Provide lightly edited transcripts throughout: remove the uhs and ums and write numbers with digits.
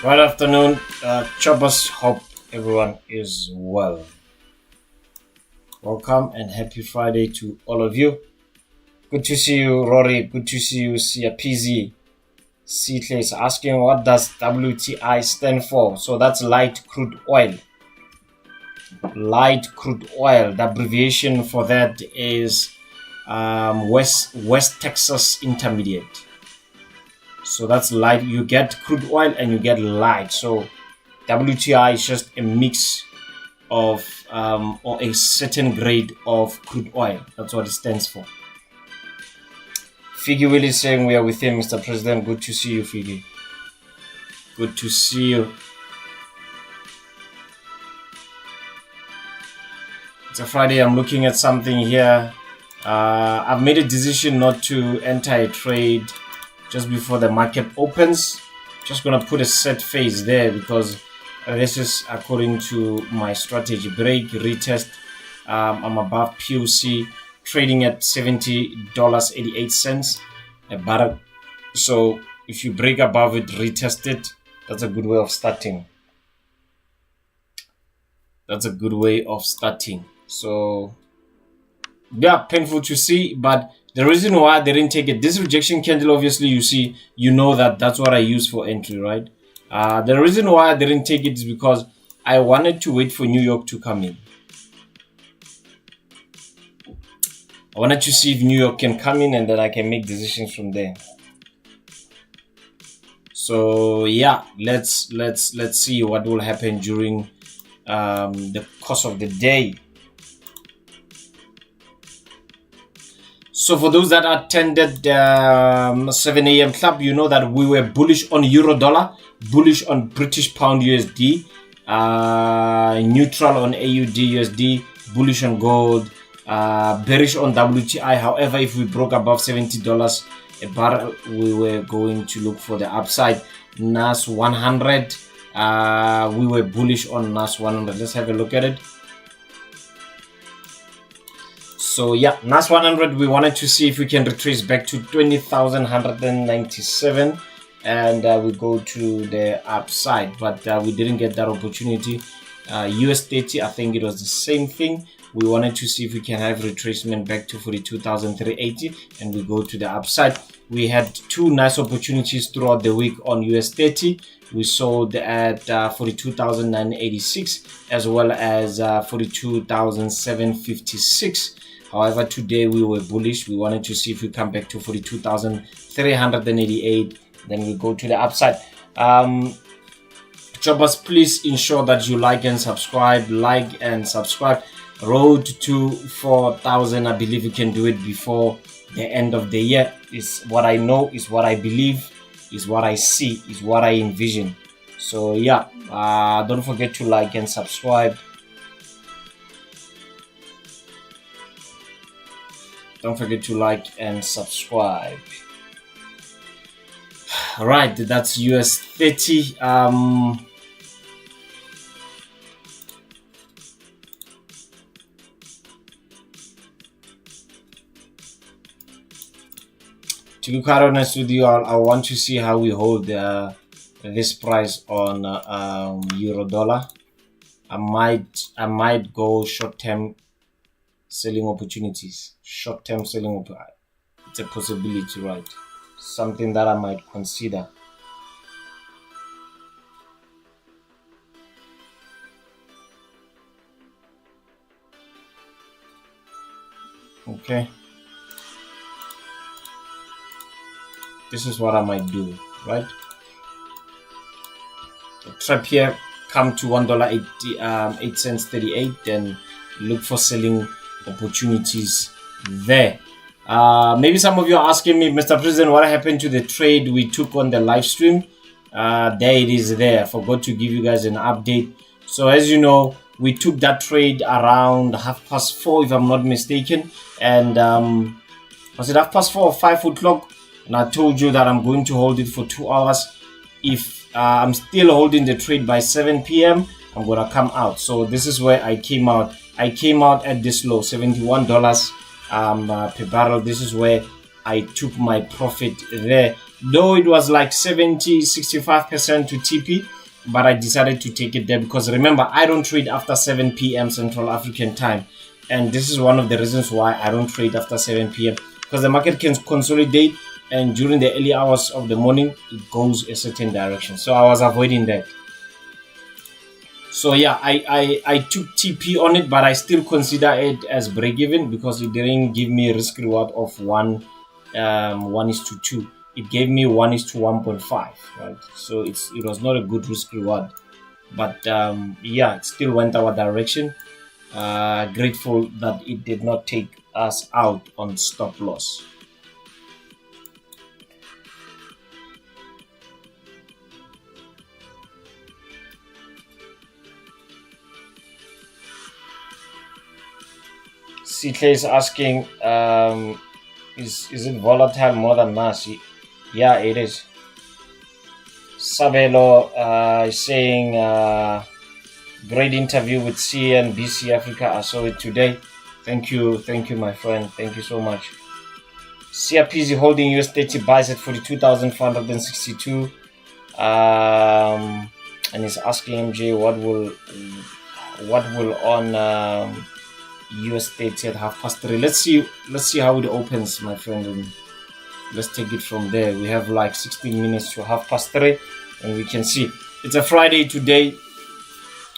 Good afternoon, choppers. Hope everyone is well. Welcome and happy Friday to all of you. Good to see you, Rory. Good to see you, Sia PZ. C is asking what does WTI stand for? So that's light crude oil. Light crude oil. The abbreviation for that is West Texas Intermediate. So that's light. You get crude oil and you get light. So WTI is just a mix of or a certain grade of crude oil. That's what it stands for. Figgy Willie saying we are with him, Mr. President. Good to see you, Figgy. Good to see you. It's a Friday. I'm looking at something here. I've made a decision not to enter a trade just before the market opens. Just gonna put a set phase there because this is according to my strategy. Break, retest. I'm above POC, trading at $70.88 a barrel. So if you break above it, retest it. That's a good way of starting. That's a good way of starting. So yeah, painful to see, but the reason why they didn't take it, this rejection candle, obviously, you know that that's what I use for entry, right? The reason why I didn't take it is because I wanted to wait for New York to come in. I wanted to see if New York can come in and then I can make decisions from there. So yeah, let's see what will happen during the course of the day. So for those that attended the 7 a.m. club, you know that we were bullish on euro dollar, bullish on British pound USD, neutral on AUD USD, bullish on gold, bearish on WTI. However, if we broke above $70 a barrel, we were going to look for the upside. NAS 100, we were bullish on NAS 100. Let's have a look at it. So yeah, NAS 100, we wanted to see if we can retrace back to 20,197 and we go to the upside, but we didn't get that opportunity. US30, I think it was the same thing. We wanted to see if we can have retracement back to 42,380 and we go to the upside. We had two nice opportunities throughout the week on US30. We sold at 42,986 as well as 42,756. However, today we were bullish. We wanted to see if we come back to 42,388. Then we go to the upside. Jobbers, please ensure that you like and subscribe. Like and subscribe. Road to 4,000. I believe we can do it before the end of the year. Is what I know, is what I believe, is what I see, is what I envision. So yeah, don't forget to like and subscribe. Don't forget to like and subscribe. All right, that's US30. To be quite honest with you, I want to see how we hold this price on euro dollar. I might go short-term selling opportunities. Short-term selling it's a possibility, right? Something that I might consider. Okay. This is what I might do, right? The trap here, come to $1.88, then look for selling opportunities there. Maybe some of you are asking me, Mr. President, what happened to the trade we took on the live stream? There it is there. I forgot to give you guys an update. So as you know, we took that trade around 4:30, if I'm not mistaken. And was it 4:30 or 5 o'clock? And I told you that I'm going to hold it for 2 hours. If I'm still holding the trade by 7 p.m., I'm going to come out. So this is where I came out. I came out at this low, $71 per barrel. This is where I took my profit there. though it was like 65% to TP, but I decided to take it there because remember, I don't trade after 7 p.m. Central African time, and this is one of the reasons why I don't trade after 7 p.m. because the market can consolidate, and during the early hours of the morning it goes a certain direction, so I was avoiding that. So yeah, I took TP on it, but I still consider it as break even because it didn't give me a risk reward of 1:2. It gave me 1:1.5, right? So it was not a good risk reward, but yeah, it still went our direction. Grateful that it did not take us out on stop loss. CK is asking, is it volatile more than mass? Yeah, it is. Sabelo is saying, great interview with CNBC Africa. I saw it today. Thank you, my friend. Thank you so much. CRPZ holding US30 buys at 42,462. And he's asking MJ what will on US30 at 3:30. Let's see how it opens, my friend, and let's take it from there. We have like 16 minutes to 3:30, and we can see it's a Friday today.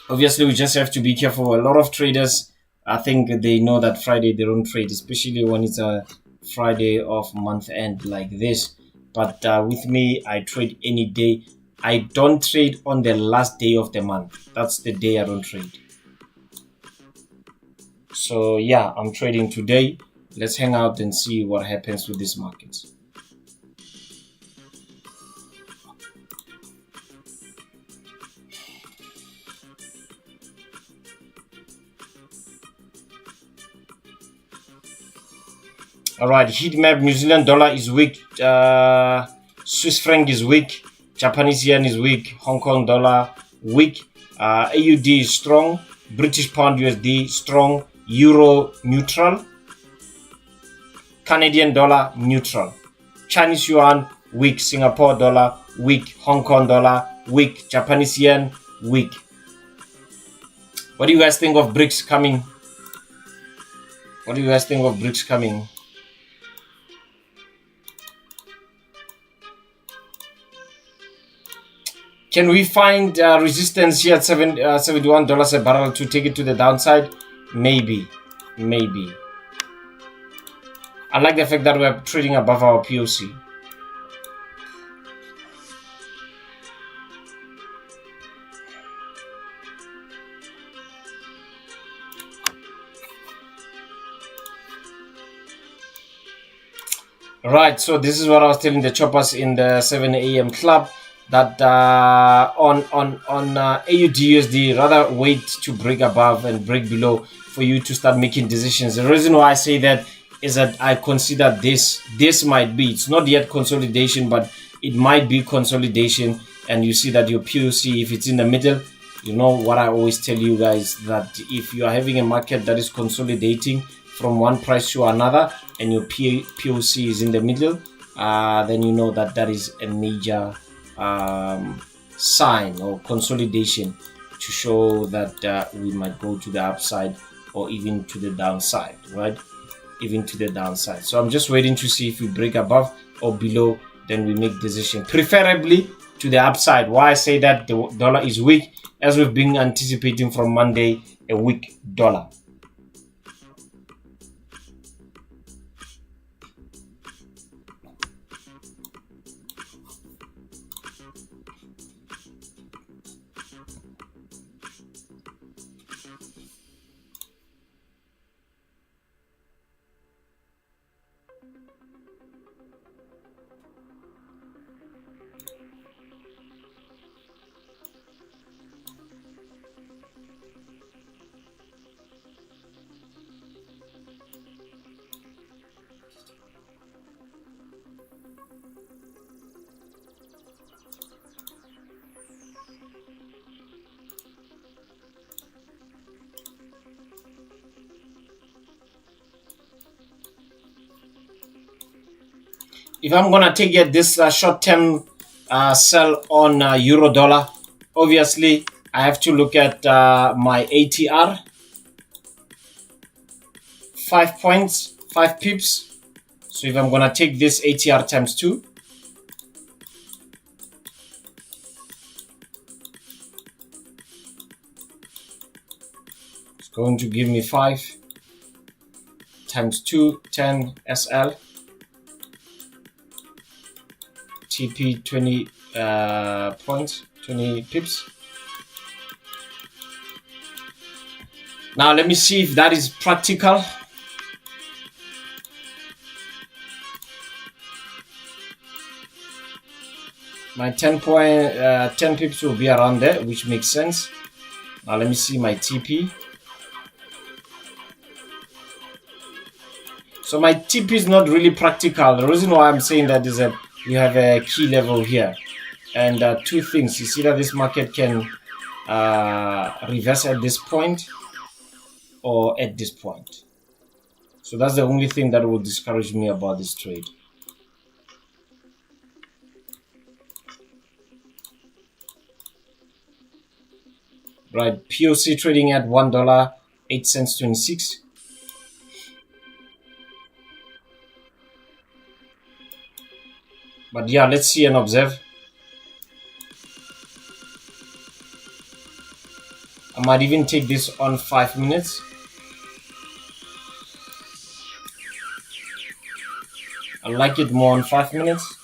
Obviously, we just have to be careful. A lot of traders, I think they know that Friday they don't trade, especially when it's a Friday of month end like this. But with me, I trade any day. I don't trade on the last day of the month. That's the day I don't trade. So yeah, I'm trading today. Let's hang out and see what happens with these markets. All right, Heatmap, New Zealand dollar is weak. Swiss franc is weak. Japanese yen is weak. Hong Kong dollar weak. AUD is strong. British pound USD strong. Euro neutral. Canadian dollar neutral. Chinese yuan weak. Singapore dollar weak. Hong Kong dollar weak. Japanese yen weak. What do you guys think of BRICS coming? What do you guys think of BRICS coming? Can we find resistance here at $71 a barrel to take it to the downside? Maybe. I like the fact that we're trading above our POC. Right, so this is what I was telling the choppers in the 7 a.m. club, that on AUD USD, rather wait to break above and break below for you to start making decisions. The reason why I say that is that I consider this might be, it's not yet consolidation, but it might be consolidation. And you see that your POC, if it's in the middle, you know what I always tell you guys, that if you are having a market that is consolidating from one price to another and your POC is in the middle, then you know that that is a major sign or consolidation to show that we might go to the upside or even to the downside, right? Even to the downside. So I'm just waiting to see if we break above or below, then we make decision, preferably to the upside. Why I say that the dollar is weak, as we've been anticipating from Monday, a weak dollar. if I'm gonna take it this short-term sell on euro dollar, obviously I have to look at my ATR, 5 points, 5 pips. So if I'm gonna take this ATR times 2, it's going to give me 5 times 2, 10 SL, TP 20 points, 20 pips. Now let me see if that is practical. My 10 pips will be around there, which makes sense. Now let me see my TP. So my TP is not really practical. The reason why I'm saying that is that we have a key level here. And two things. You see that this market can reverse at this point or at this point. So that's the only thing that will discourage me about this trade. Right, POC trading at $1.0826. But yeah, let's see and observe. I might even take this on 5 minutes. I like it more on 5 minutes.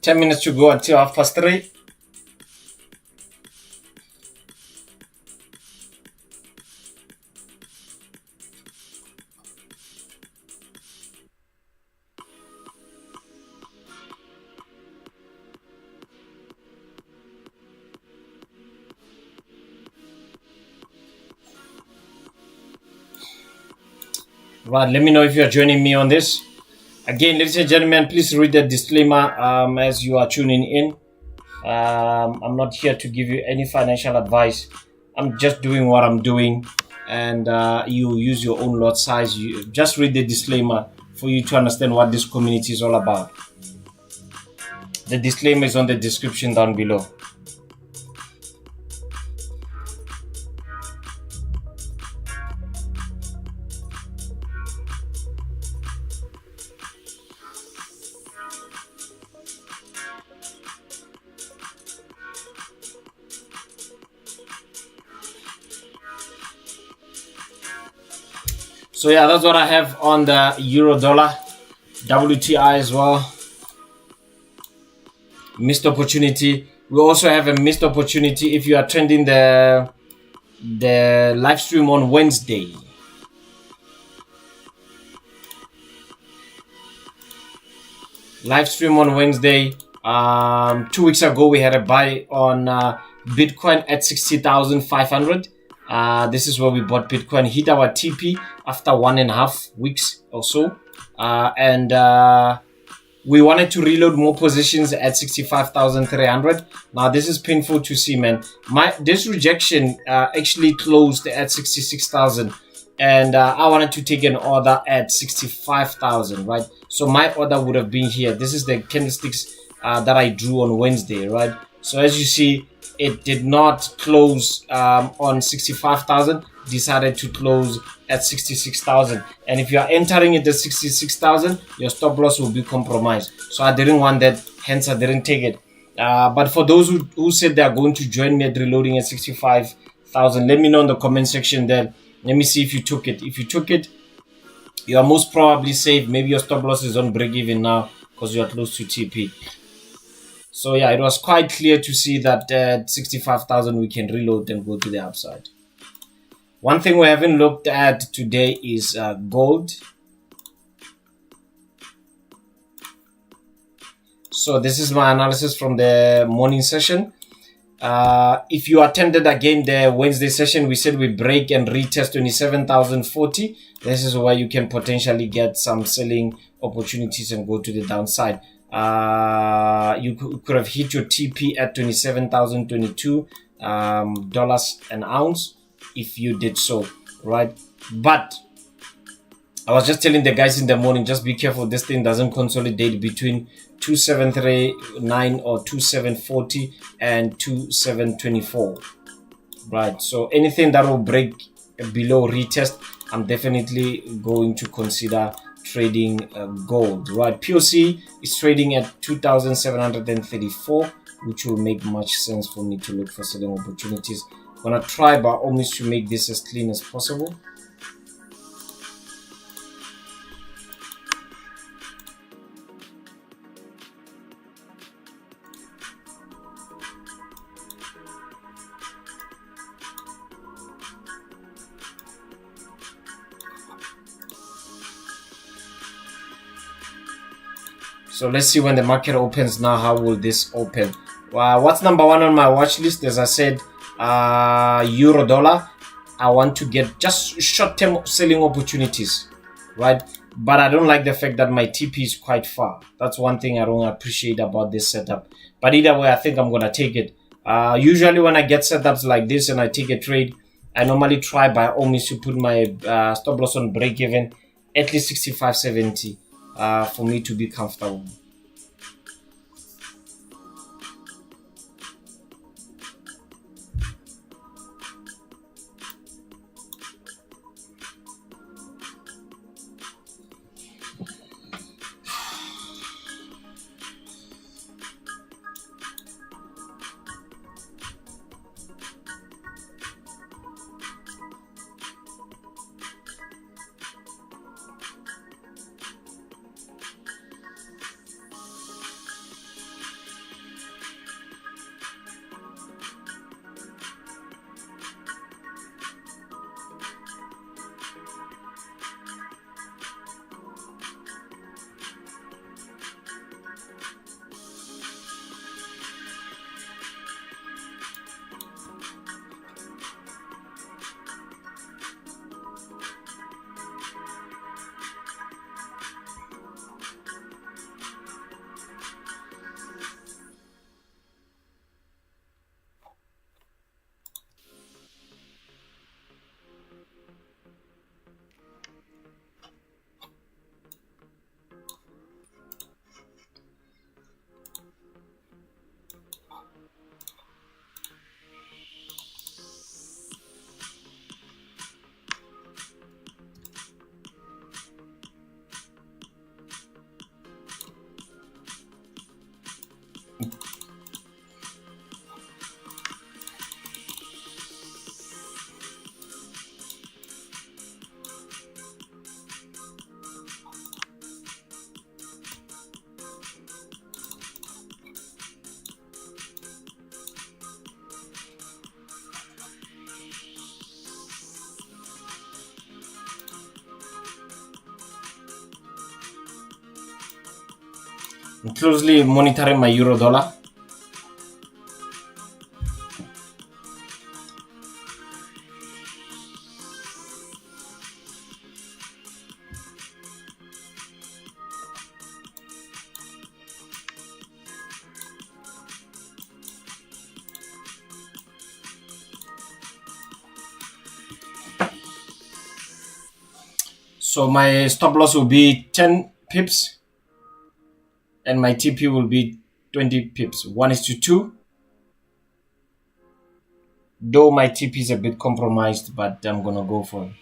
Ten minutes to go until 3:30. Right, let me know if you are joining me on this. Again, ladies and gentlemen, please read the disclaimer as you are tuning in. I'm not here to give you any financial advice. I'm just doing what I'm doing, and you use your own lot size. You just read the disclaimer for you to understand what this community is all about. The disclaimer is on the description down below. So yeah, that's what I have on the euro dollar, WTI as well. Missed opportunity. We also have a missed opportunity if you are trending the live stream on Wednesday. Live stream on Wednesday. 2 weeks ago we had a buy on Bitcoin at 60,500. This is where we bought Bitcoin, hit our TP after 1.5 weeks or so, and we wanted to reload more positions at 65,300. Now this is painful to see, man. This rejection actually closed at 66,000, and I wanted to take an order at 65,000, right? So my order would have been here. This is the candlesticks that I drew on Wednesday, right? So as you see, it did not close on 65,000, decided to close at 66,000. And if you are entering at the 66,000, your stop loss will be compromised. So I didn't want that, hence I didn't take it. But for those who said they are going to join me at reloading at 65,000, let me know in the comment section there. Let me see if you took it. If you took it, you are most probably safe. Maybe your stop loss is on break even now because you are close to TP. So yeah, it was quite clear to see that at 65,000 we can reload and go to the upside. One thing we haven't looked at today is gold. So this is my analysis from the morning session. If you attended again the Wednesday session, we said we break and retest 27,040. This is where you can potentially get some selling opportunities and go to the downside. You could have hit your TP at $27,022 dollars an ounce if you did so, right? But I was just telling the guys in the morning, just be careful this thing doesn't consolidate between 2739 or 2740 and 2724, right? So anything that will break below retest, I'm definitely going to consider trading gold, right? POC is trading at 2,734, which will make much sense for me to look for selling opportunities. I'm gonna try by all means to make this as clean as possible. So let's see when the market opens now. How will this open? What's number one on my watch list? As I said, euro dollar. I want to get just short-term selling opportunities, right? But I don't like the fact that my TP is quite far. That's one thing I don't appreciate about this setup. But either way, I think I'm gonna take it. Usually when I get setups like this and I take a trade, I normally try by all means to put my stop loss on break even at least 65.70 for me to be comfortable. I'm closely monitoring my euro dollar. So my stop loss will be 10 pips and my TP will be 20 pips, 1:2. Though my TP is a bit compromised, but I'm gonna go for it.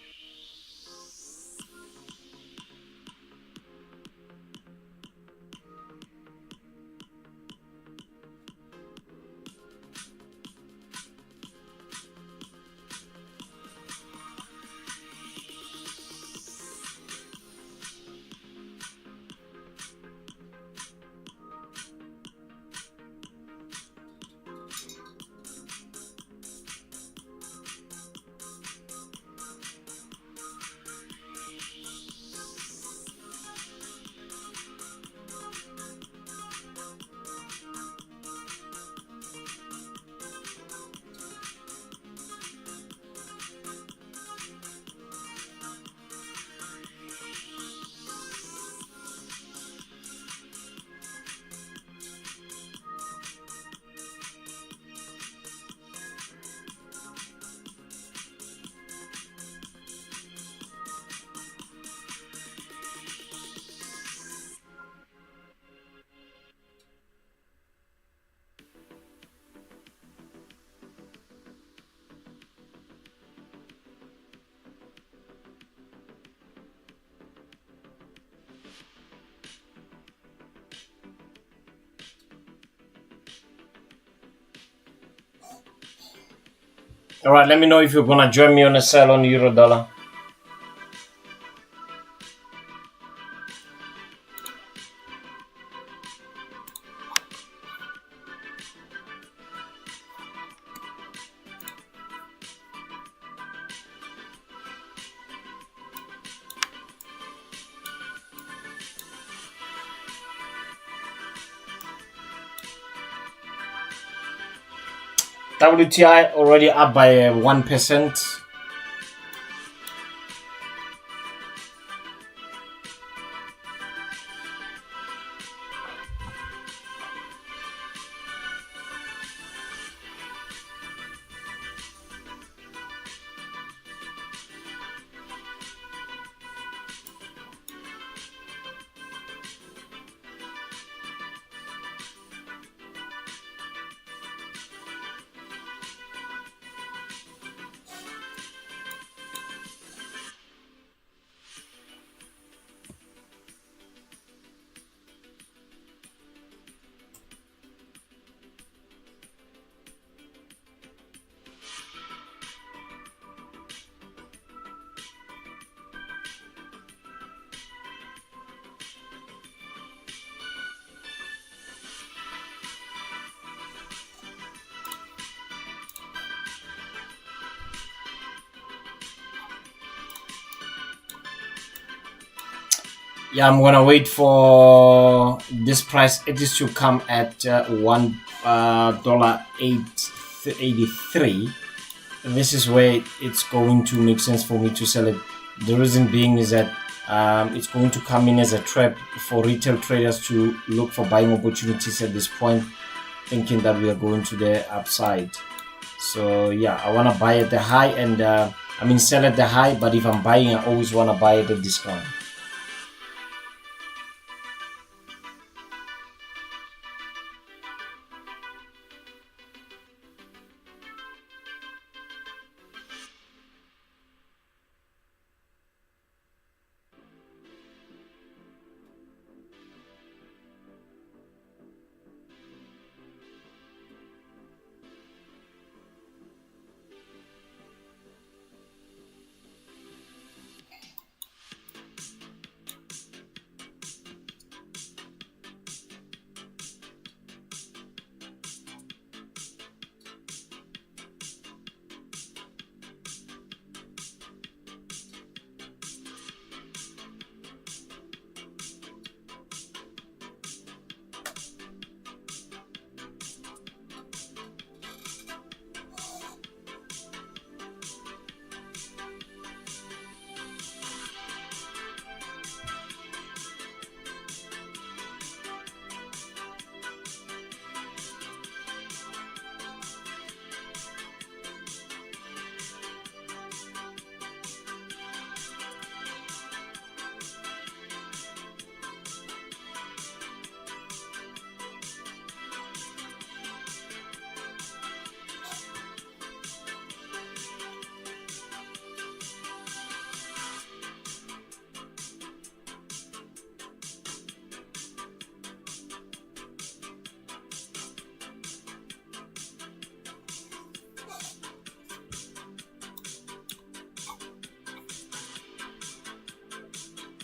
All right, let me know if you're gonna join me on a sell on euro dollar. WTI already up by 1%. Yeah, I'm gonna wait for this price. It is to come at $1.83. This is where it's going to make sense for me to sell it. The reason being is that it's going to come in as a trap for retail traders to look for buying opportunities at this point, thinking that we are going to the upside. So yeah, I want to buy at the high and sell at the high, but if I'm buying, I always want to buy at a discount.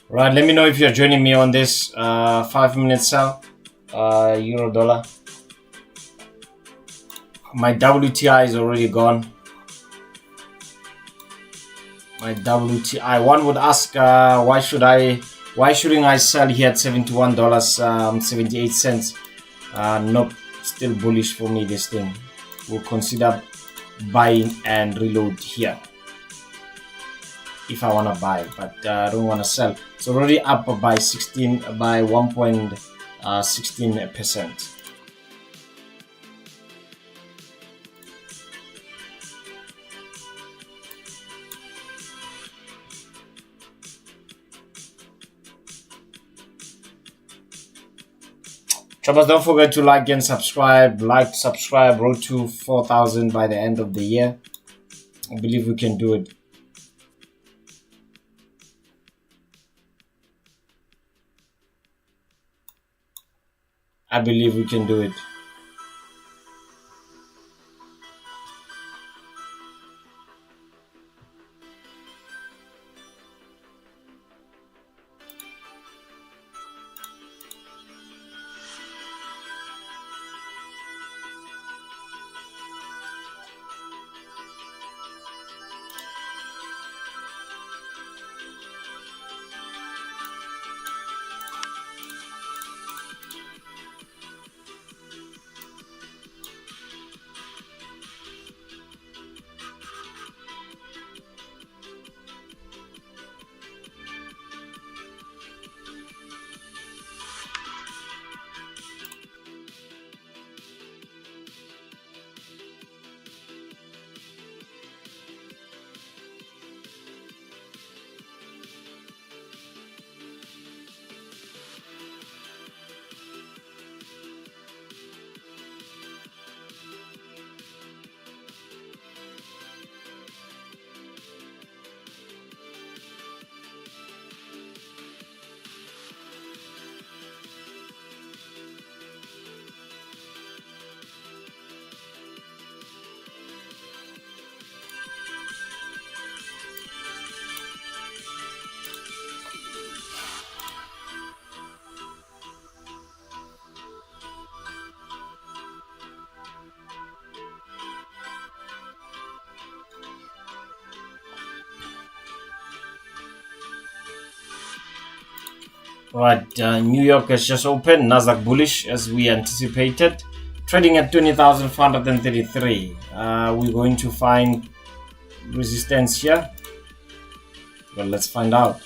Right, let me know if you're joining me on this 5-minute sell, euro dollar. My WTI is already gone. My WTI. One would ask, why shouldn't I sell here at $71.78? Nope, still bullish for me. This thing. We'll consider buying and reload here if I want to buy, but I don't want to sell. It's already up by 1.16%. Choppers, don't forget to like and subscribe. Subscribe, road to 4,000 by the end of the year. I believe we can do it. I believe we can do it. Right, New York has just opened. NASDAQ bullish as we anticipated. Trading at 20,433. We're going to find resistance here. Well, let's find out.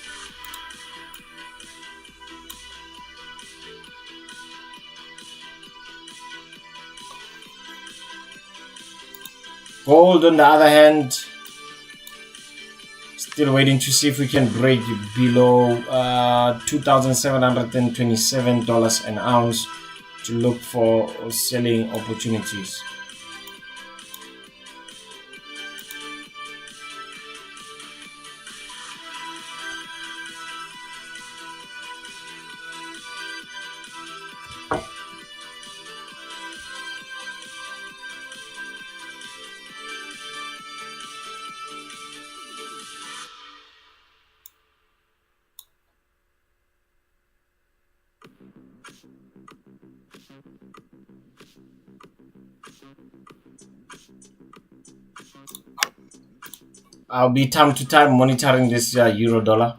Gold, on the other hand, still waiting to see if we can break below $2,727 an ounce to look for selling opportunities. I'll be time to time monitoring this euro dollar.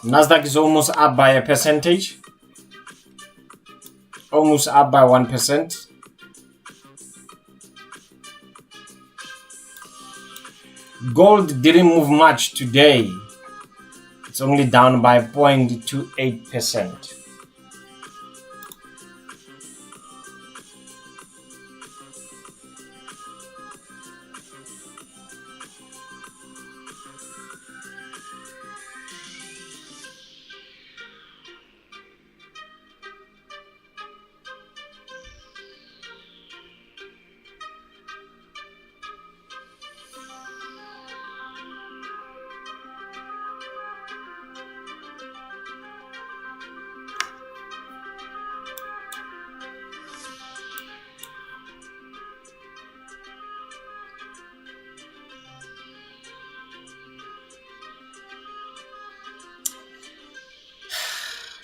NASDAQ is almost up by a percentage. Almost up by 1%. Gold didn't move much today. It's only down by 0.28%.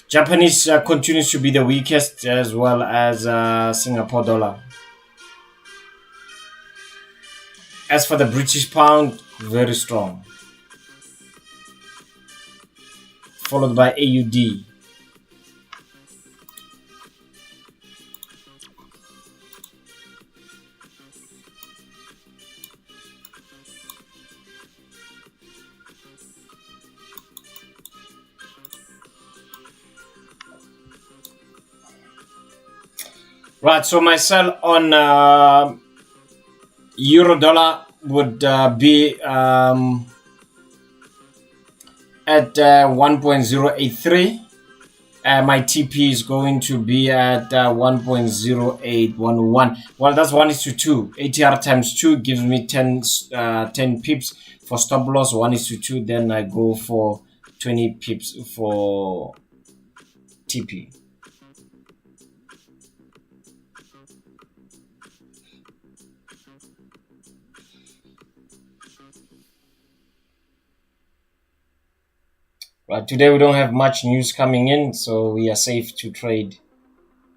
Japanese continues to be the weakest, as well as Singapore dollar. As for the British pound, very strong, followed by AUD. Right, so my sell on euro dollar would be at 1.083. My TP is going to be at 1.0811. Well, that's 1:2. ATR times 2 gives me 10 pips for stop loss. 1:2. Then I go for 20 pips for TP. Right, today we don't have much news coming in, so we are safe to trade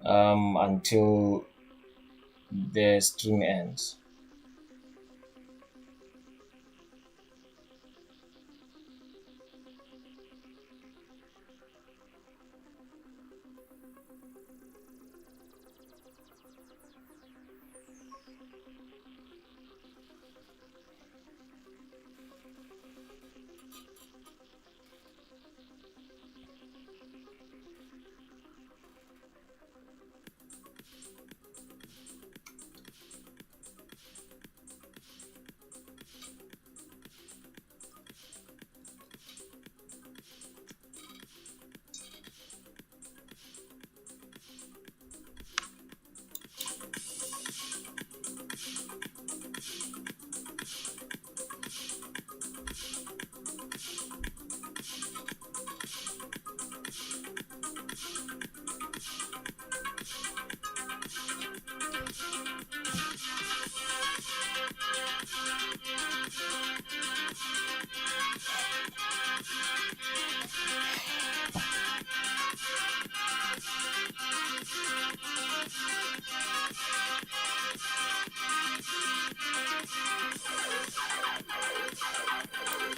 until the stream ends.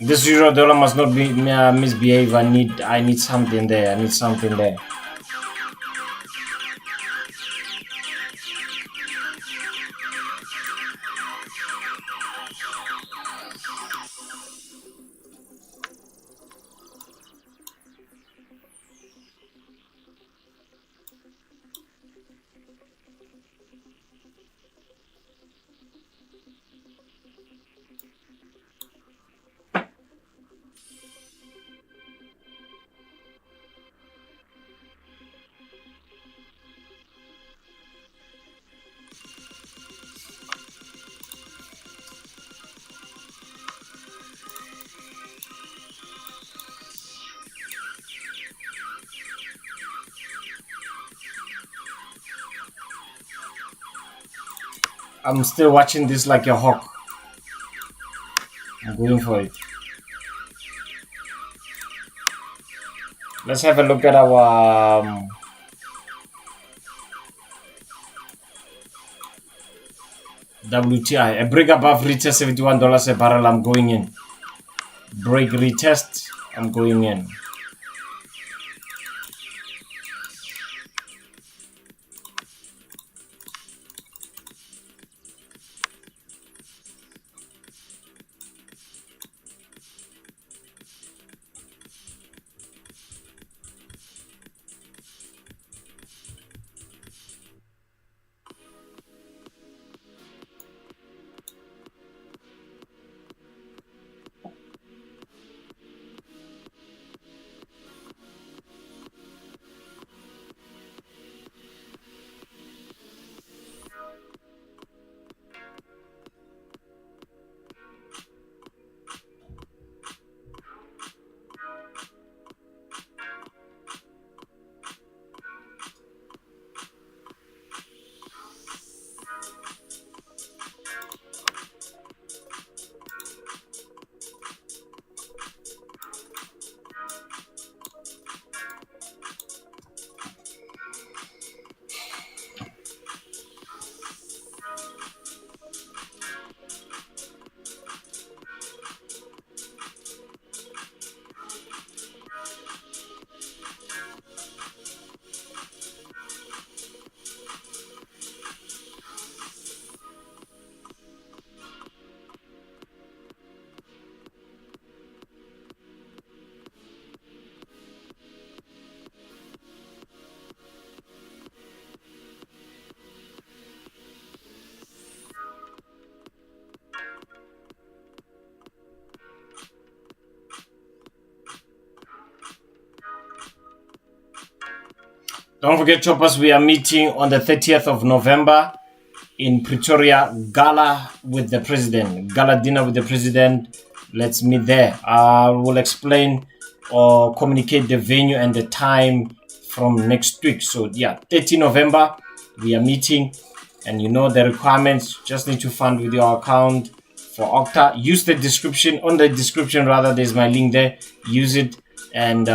This euro dollar must not be misbehave. I need something there. I need something there. I'm still watching this like a hawk. I'm going for it. Let's have a look at our WTI. A break above retest $71 a barrel. I'm going in. Break retest. I'm going in. Don't forget, choppers, we are meeting on the 30th of November in Pretoria. Gala with the president. Gala dinner with the president. Let's meet there. I will explain or communicate the venue and the time from next week. So yeah, 30 November, we are meeting. And you know the requirements. Just need to fund with your account for Okta. Use the description. On the description, rather, there's my link there. Use it and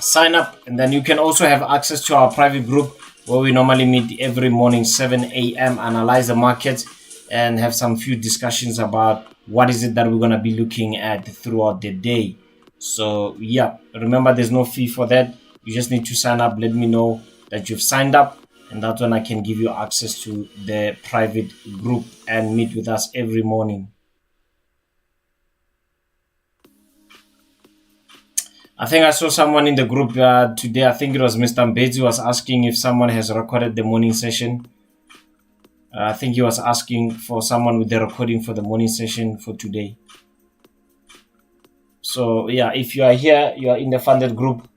sign up, and then you can also have access to our private group where we normally meet every morning 7 a.m. analyze the market and have some few discussions about what is it that we're going to be looking at throughout the day. So yeah, remember there's no fee for that. You just need to sign up. Let me know that you've signed up, and that's when I can give you access to the private group and meet with us every morning. I think I saw someone in the group today. I think it was Mr. Mbezi was asking if someone has recorded the morning session. I think he was asking for someone with the recording for the morning session for today. So yeah, if you are here, you are in the funded group.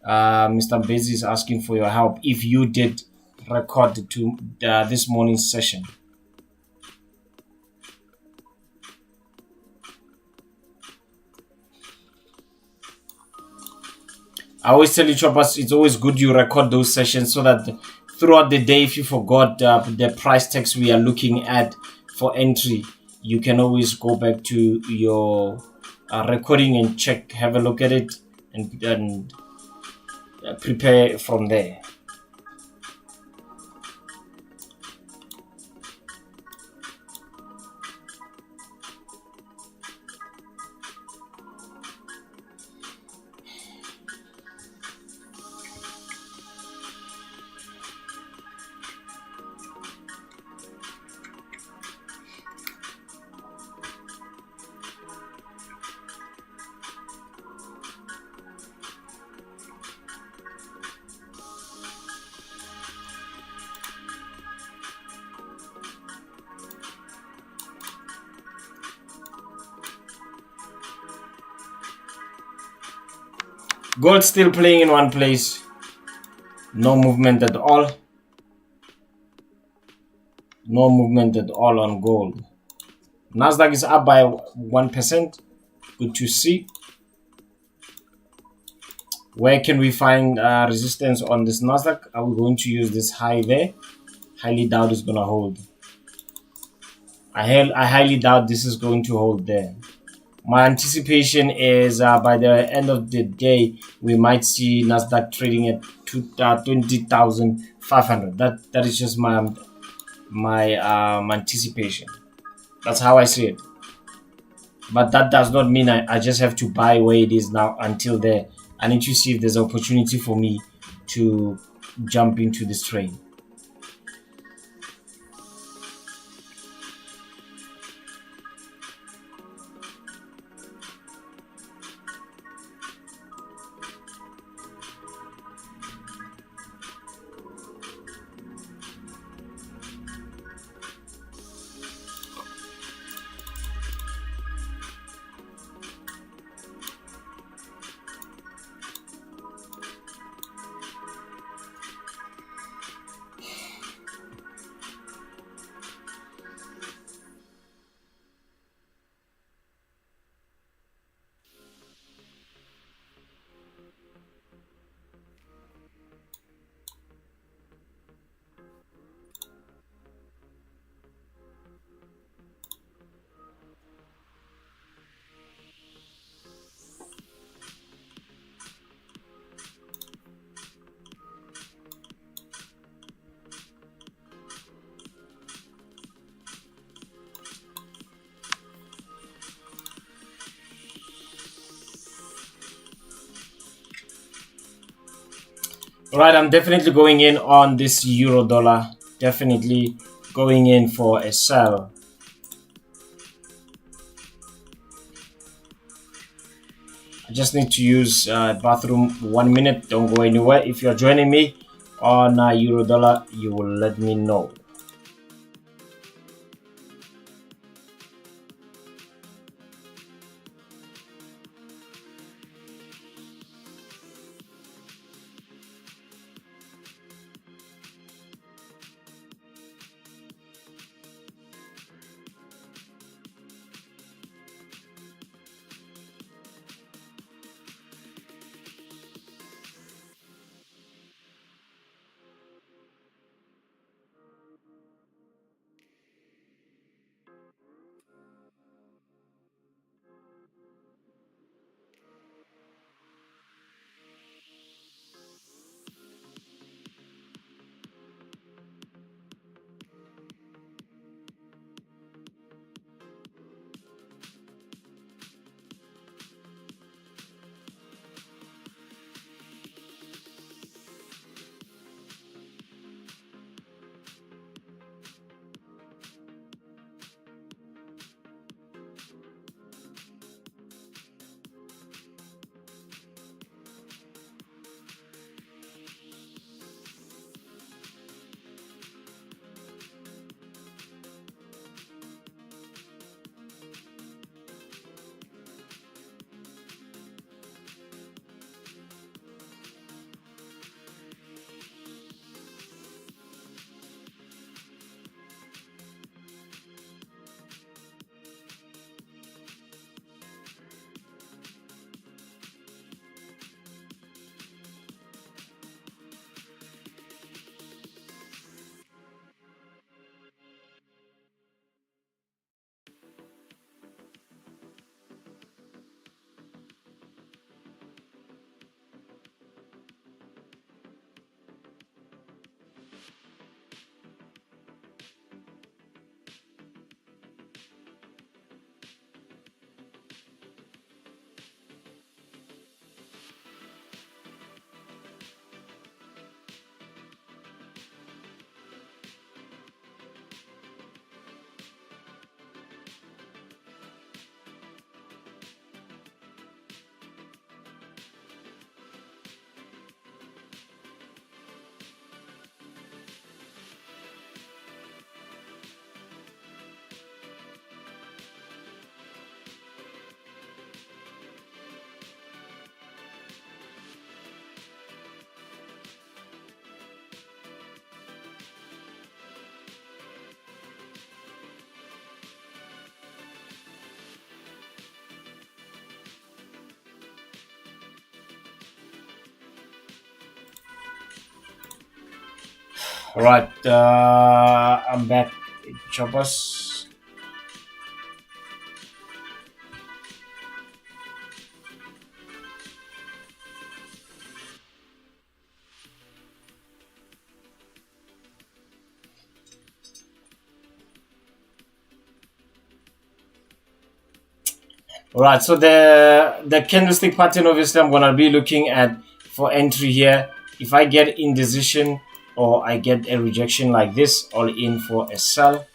Mr. Mbezi is asking for your help if you did record to this morning's session. I always tell you, choppers, it's always good you record those sessions so that throughout the day, if you forgot the price tags we are looking at for entry, you can always go back to your recording and check, have a look at it, and prepare from there. Gold still playing in one place. No movement at all. No movement at all on gold. NASDAQ is up by 1%. Good to see. Where can we find resistance on this NASDAQ? Are we going to use this high there? Highly doubt it's going to hold. I highly doubt this is going to hold there. My anticipation is by the end of the day, we might see NASDAQ trading at 20,500. That is just my anticipation. That's how I see it. But that does not mean I just have to buy where it is now until there. I need to see if there's an opportunity for me to jump into this trade. Right, I'm definitely going in on this euro dollar. Definitely going in for a sell. I just need to use bathroom 1 minute. Don't go anywhere. If you're joining me on euro dollar, you will let me know. All right, I'm back. Choppers. All right, so the candlestick pattern, obviously I'm gonna be looking at for entry here. If I get indecision or I get a rejection like this, all in for a sell.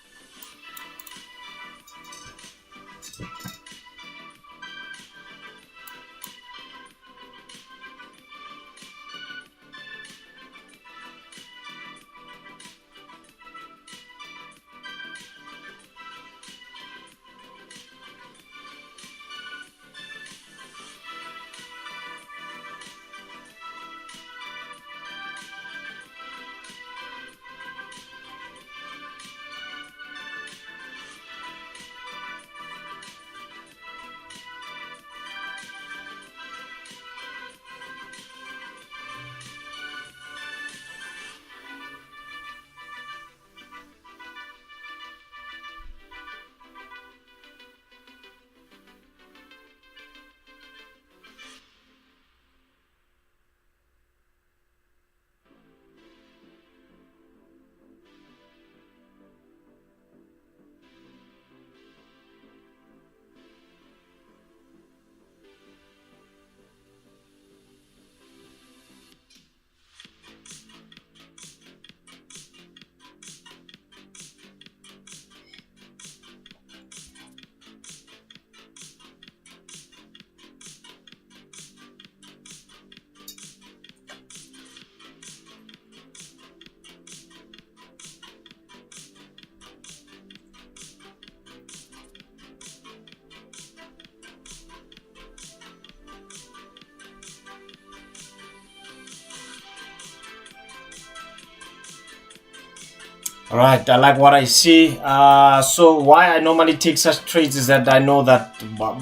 All right, I like what I see. So why I normally take such trades is that I know that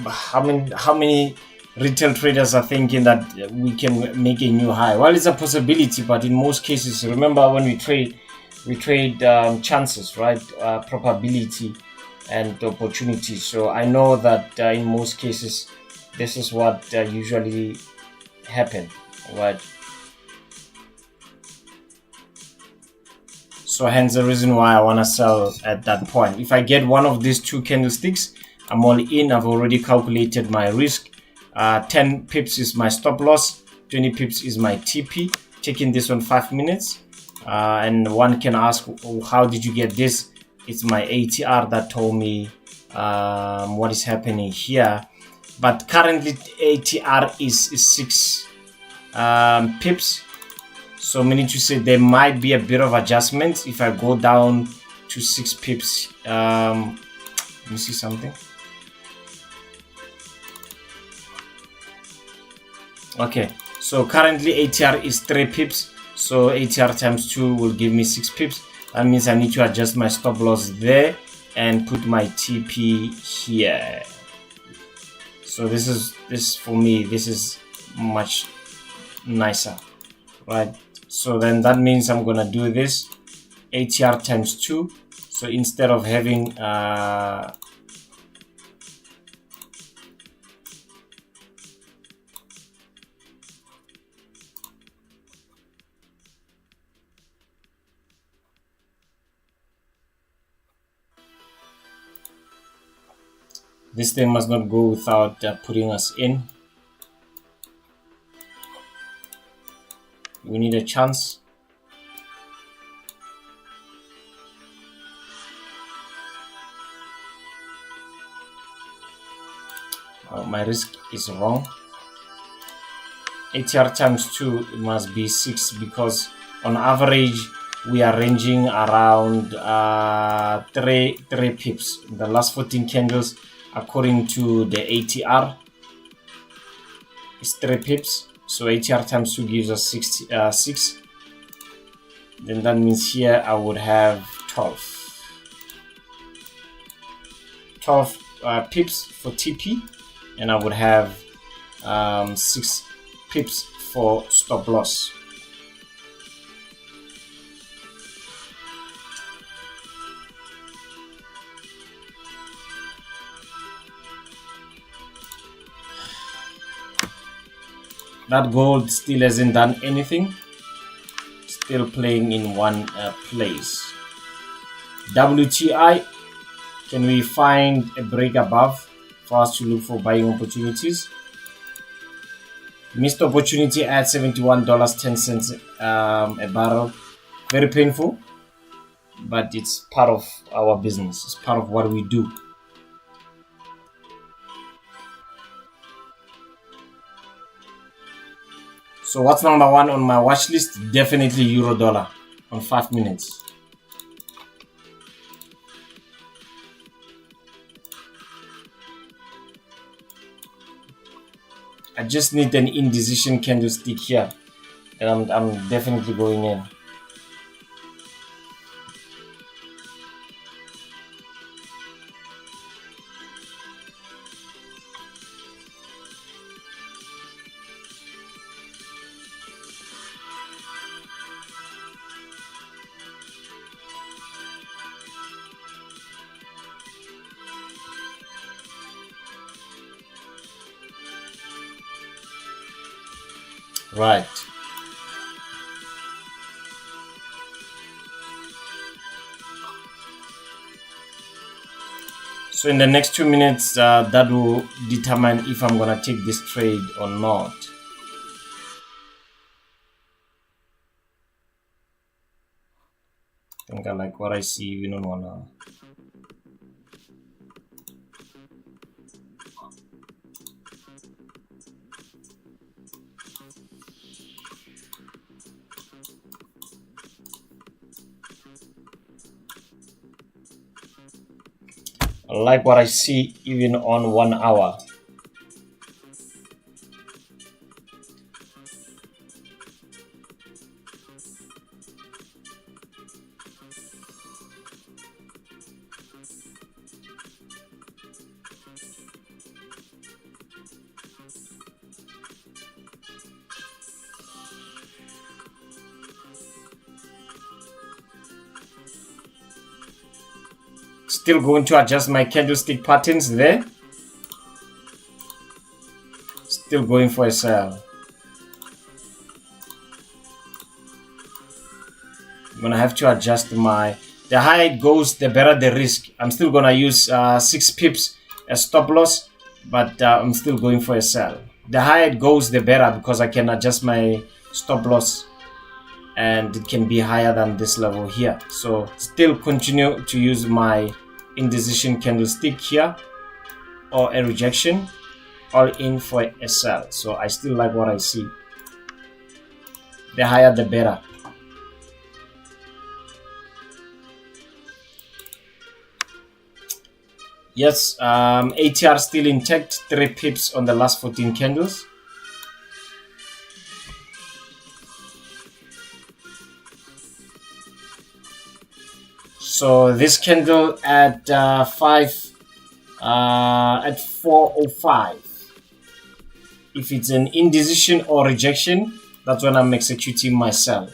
how many retail traders are thinking that we can make a new high. Well, it's a possibility, but in most cases, remember when we trade chances, right? Probability and opportunity. So I know that in most cases, this is what usually happen, right? So hence the reason why I want to sell at that point. If I get one of these two candlesticks, I'm all in. I've already calculated my risk. 10 pips is my stop loss, 20 pips is my TP. Taking this on 5 minutes. And one can ask, oh, how did you get this? It's my ATR that told me what is happening here. But currently ATR is 6 pips. So meaning to say there might be a bit of adjustment if I go down to 6 pips. Let me see something. Okay, so currently ATR is 3 pips. So ATR times 2 will give me 6 pips. That means I need to adjust my stop loss there and put my TP here. So this for me, this is much nicer, right? So then that means I'm gonna do this ATR times 2. So instead of having this thing must not go without putting us in. We need a chance. My risk is wrong. ATR times 2 must be 6 because on average we are ranging around 3 pips. The last 14 candles according to the ATR is 3 pips. So ATR times 2 gives us 6. Then that means here I would have 12 pips for TP, and I would have 6 pips for stop loss. That gold still hasn't done anything. Still playing in one place. WTI, can we find a break above for us to look for buying opportunities? Missed opportunity at $71.10 a barrel. Very painful, but it's part of our business. It's part of what we do. So what's number one on my watch list? Definitely euro dollar on 5 minutes. I just need an indecision candlestick here, and I'm definitely going in. Right. So in the next 2 minutes, that will determine if I'm gonna take this trade or not. I think I like what I see even on 1 hour. I like what I see even on 1 hour. Still going to adjust my candlestick patterns there. Still going for a sell. I'm gonna have to adjust my, the higher it goes, the better the risk. I'm still gonna use 6 pips as stop loss, but I'm still going for a sell. The higher it goes, the better, because I can adjust my stop loss and it can be higher than this level here. So still continue to use my indecision candlestick here, or a rejection, all in for a sell. So I still like what I see. The higher the better. Yes, ATR still intact, 3 pips on the last 14 candles. So this candle at 405. If it's an indecision or rejection, that's when I'm executing my sell.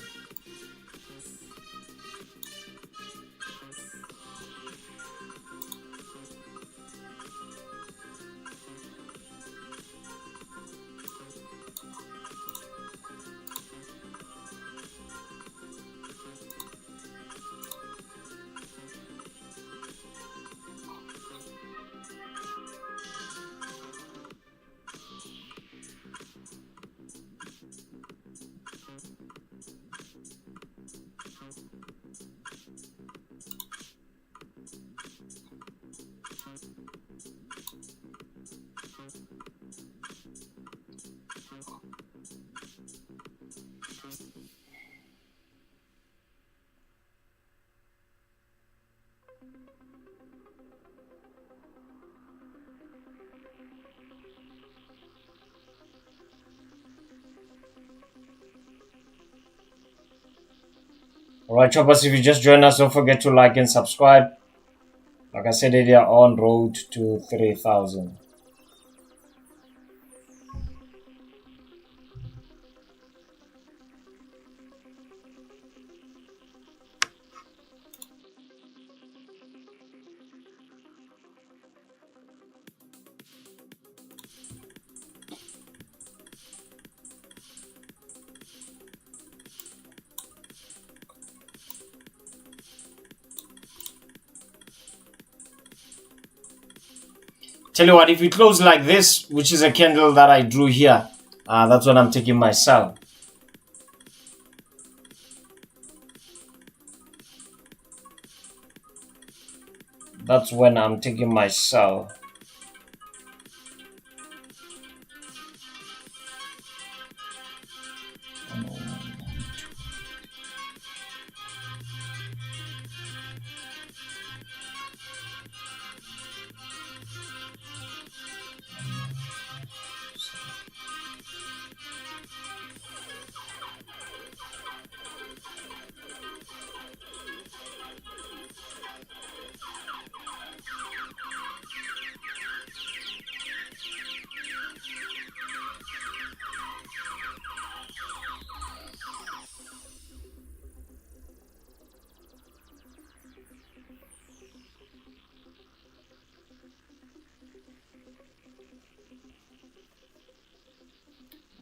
Alright, choppers, if you just joined us, don't forget to like and subscribe. Like I said earlier, on road to 3,000. Tell you what, if it closes like this, which is a candle that I drew here, that's when I'm taking my sell. That's when I'm taking my sell.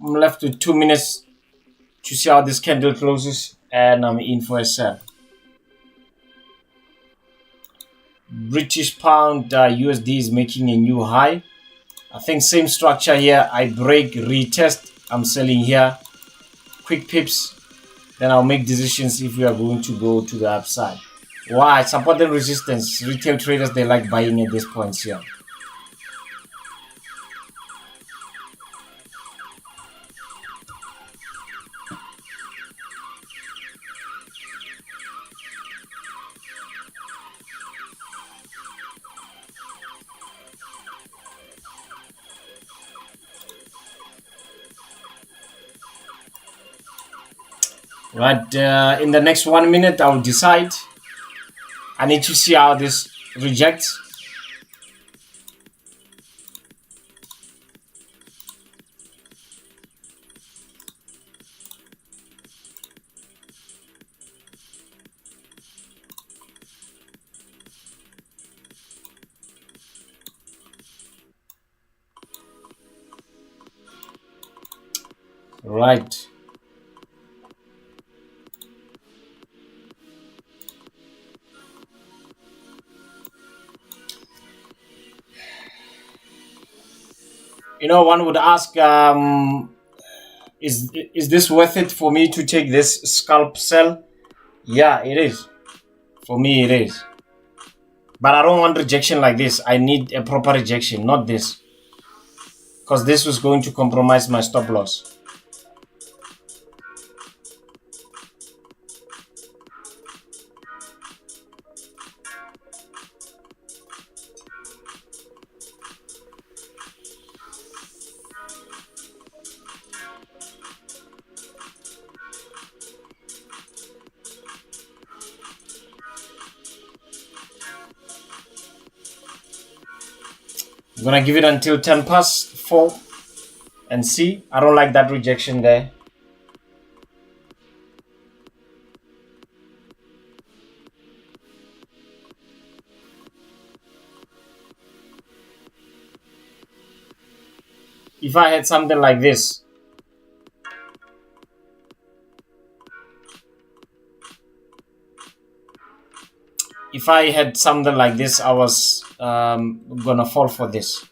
I'm left with 2 minutes to see how this candle closes, and I'm in for a sell. British pound USD is making a new high. I think same structure here. I break, retest. I'm selling here. Quick pips. Then I'll make decisions if we are going to go to the upside. Why? Support and resistance. Retail traders, they like buying at this point here. Right, in the next 1 minute, I'll decide. I need to see how this rejects. Right. You know, one would ask, is this worth it for me to take this scalp sell? Yeah, it is. For me, it is. But I don't want rejection like this. I need a proper rejection, not this. Because this was going to compromise my stop loss. I'm gonna give it until 10 past 4 and see. I don't like that rejection there. If I had something like this, I was gonna fall for this.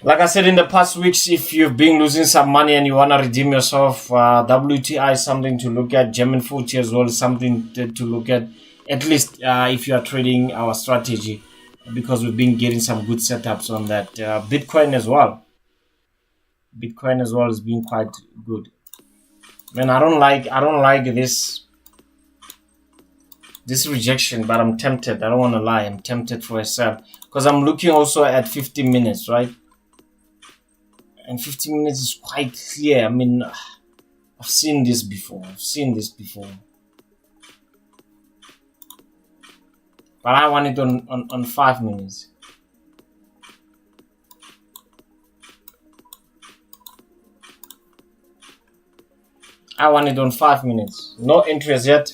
Like I said in the past weeks, if you've been losing some money and you want to redeem yourself, WTI is something to look at. German 40 as well is something to look at least if you are trading our strategy, because we've been getting some good setups on that. Bitcoin as well. Bitcoin as well has been quite good. Man, I don't like this rejection, but I'm tempted. I don't want to lie. I'm tempted for a sell because I'm looking also at 15 minutes, right? And 15 minutes is quite clear. I mean, I've seen this before. But I want it on 5 minutes. I want it on 5 minutes. No interest yet.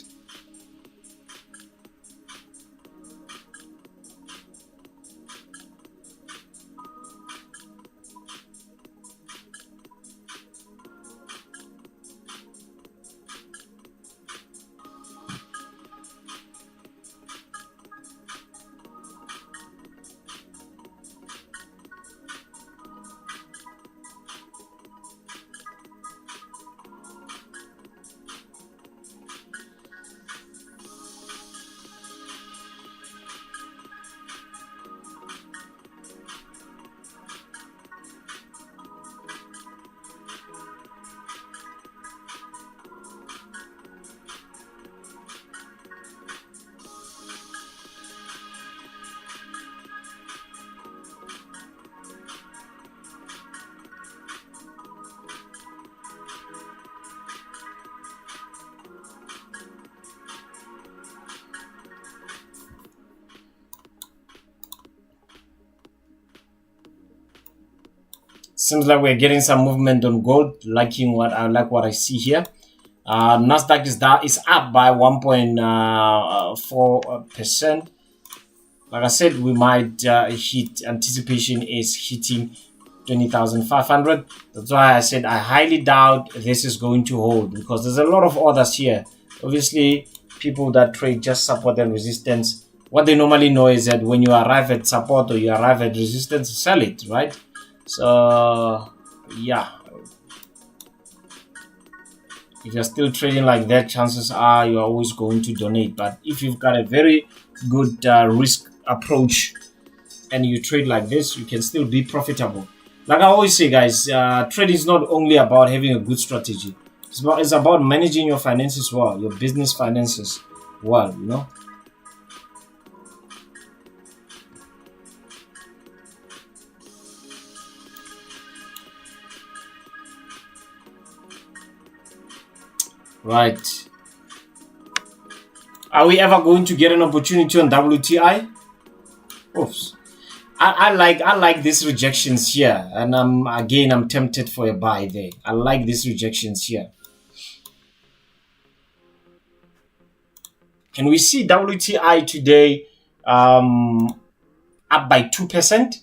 Seems like we're getting some movement on gold. Liking what I see here. NASDAQ is up by 1.4%. Like I said, we might hit. Anticipation is hitting 20,500. That's why I said I highly doubt this is going to hold, because there's a lot of orders here. Obviously, people that trade just support and resistance, what they normally know is that when you arrive at support or you arrive at resistance, sell it, right? So yeah, if you're still trading like that, chances are you're always going to donate. But if you've got a very good risk approach and you trade like this, you can still be profitable. Like I always say, guys, trading is not only about having a good strategy. It's about managing your finances well, your business finances well, you know. Right. Are we ever going to get an opportunity on WTI? Oops. I like these rejections here, and I'm tempted for a buy there. I like these rejections here. Can we see WTI today up by 2%?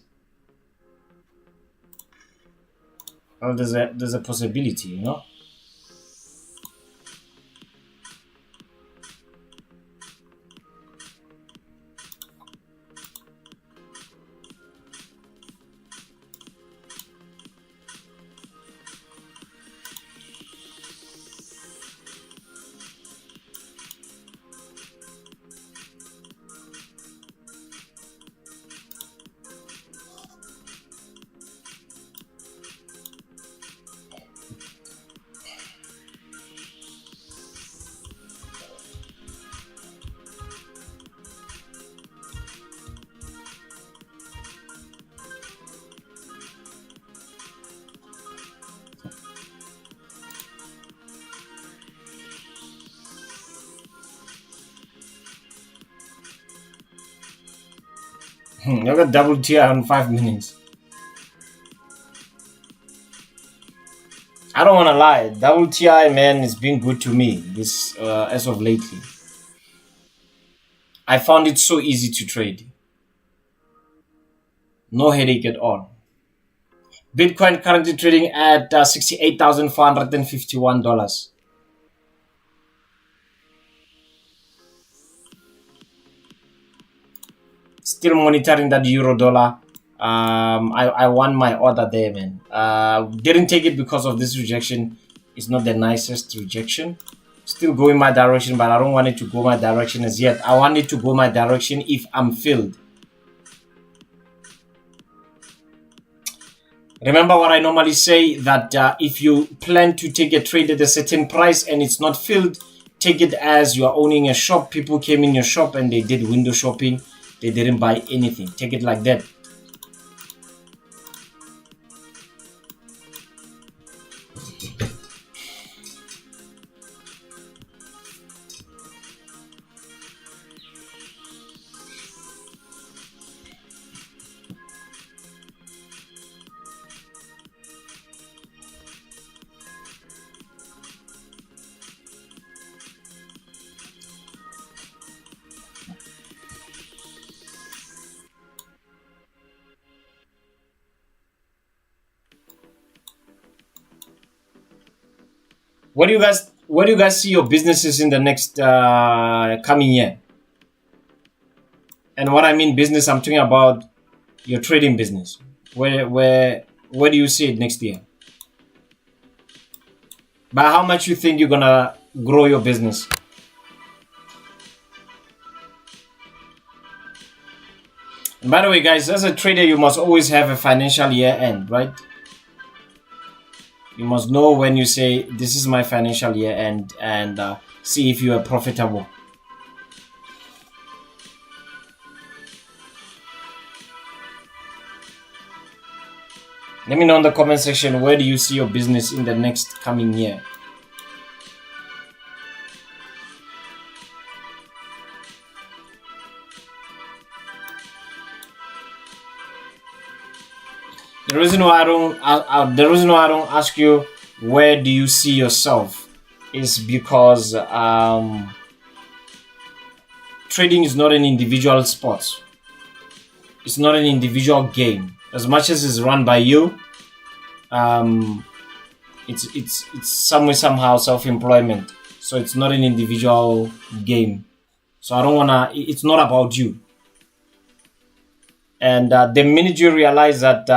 Well, there's a possibility, you know. Look at WTI on 5 minutes. I don't want to lie. WTI, man, is being good to me this as of lately. I found it so easy to trade. No headache at all. Bitcoin currently trading at $68,451. Still monitoring that euro dollar. I won my order there, man. Didn't take it because of this rejection. It's not the nicest rejection. Still going my direction, but I don't want it to go my direction as yet. I want it to go my direction if I'm filled. Remember what I normally say, that if you plan to take a trade at a certain price and it's not filled, take it as you are owning a shop. People came in your shop and they did window shopping. They didn't buy anything. Take it like that. Where do you guys see your businesses in the next coming year? And what I mean business, I'm talking about your trading business. Where do you see it next year? By how much you think you're gonna grow your business? And by the way, guys, as a trader, you must always have a financial year end, right? You must know when you say, this is my financial year end, and see if you are profitable. Let me know in the comment section, where do you see your business in the next coming year? The reason why I don't ask you where do you see yourself is because trading is not an individual sport. It's not an individual game. As much as it's run by you, it's somehow self-employment. So it's not an individual game. So I don't wanna. It's not about you. And the minute you realize that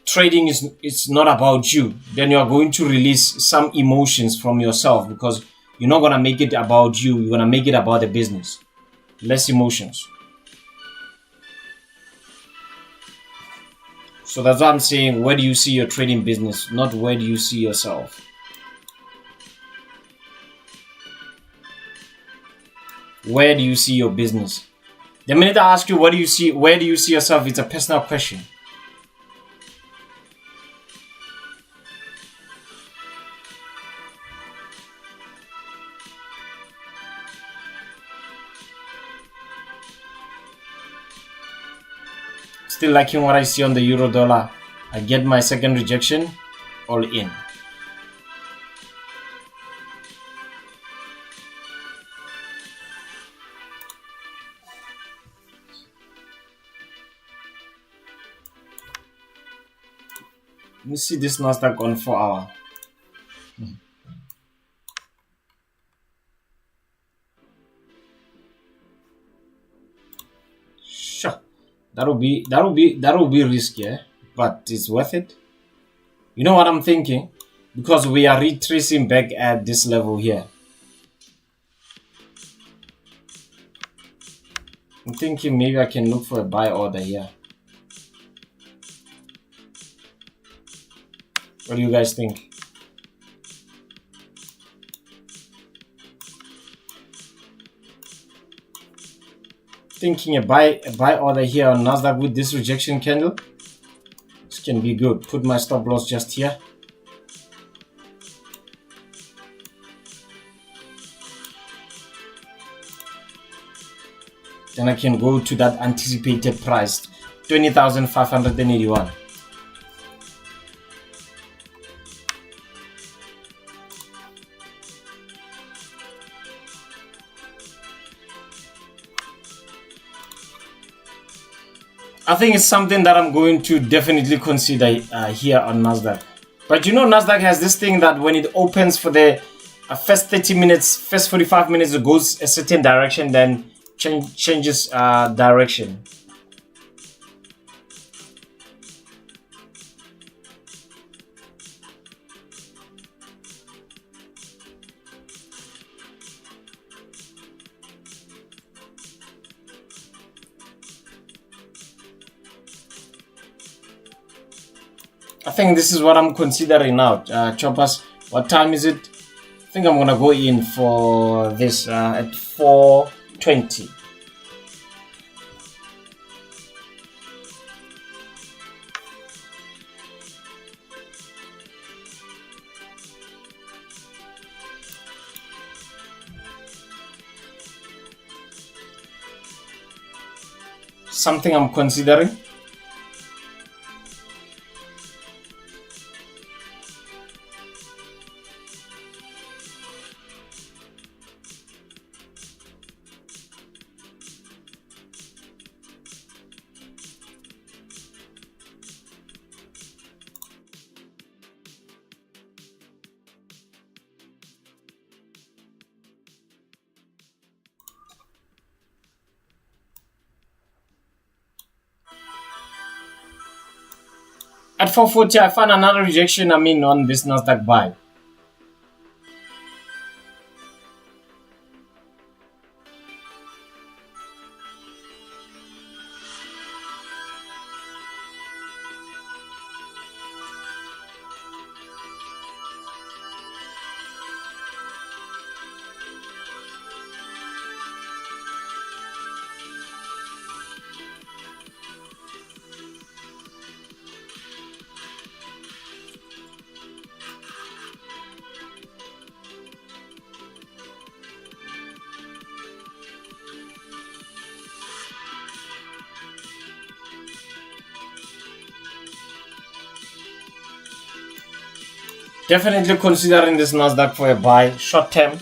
trading is not about you, then you are going to release some emotions from yourself, because you're not going to make it about you. You're going to make it about the business. Less emotions. So that's what I'm saying. Where do you see your trading business? Not where do you see yourself. Where do you see your business? The minute I ask you, where do you see yourself, it's a personal question. Still liking what I see on the euro dollar. I get my second rejection, all in. Let me see this NASDAQ on 4 hour. Sure. That'll be risky, eh? But it's worth it. You know what I'm thinking? Because we are retracing back at this level here. I'm thinking maybe I can look for a buy order here. What do you guys think? Thinking a buy order here on NASDAQ with this rejection candle. This can be good. Put my stop loss just here. Then I can go to that anticipated price, 20,581. I think it's something that I'm going to definitely consider here on NASDAQ. But you know, NASDAQ has this thing that when it opens for the first 30 minutes, first 45 minutes, it goes a certain direction, then changes direction. I think this is what I'm considering now. Choppers, what time is it? I think I'm gonna go in for this at 4:20. Something I'm considering. At 440, I found another rejection, on this NASDAQ buy. Definitely considering this NASDAQ for a buy, short term.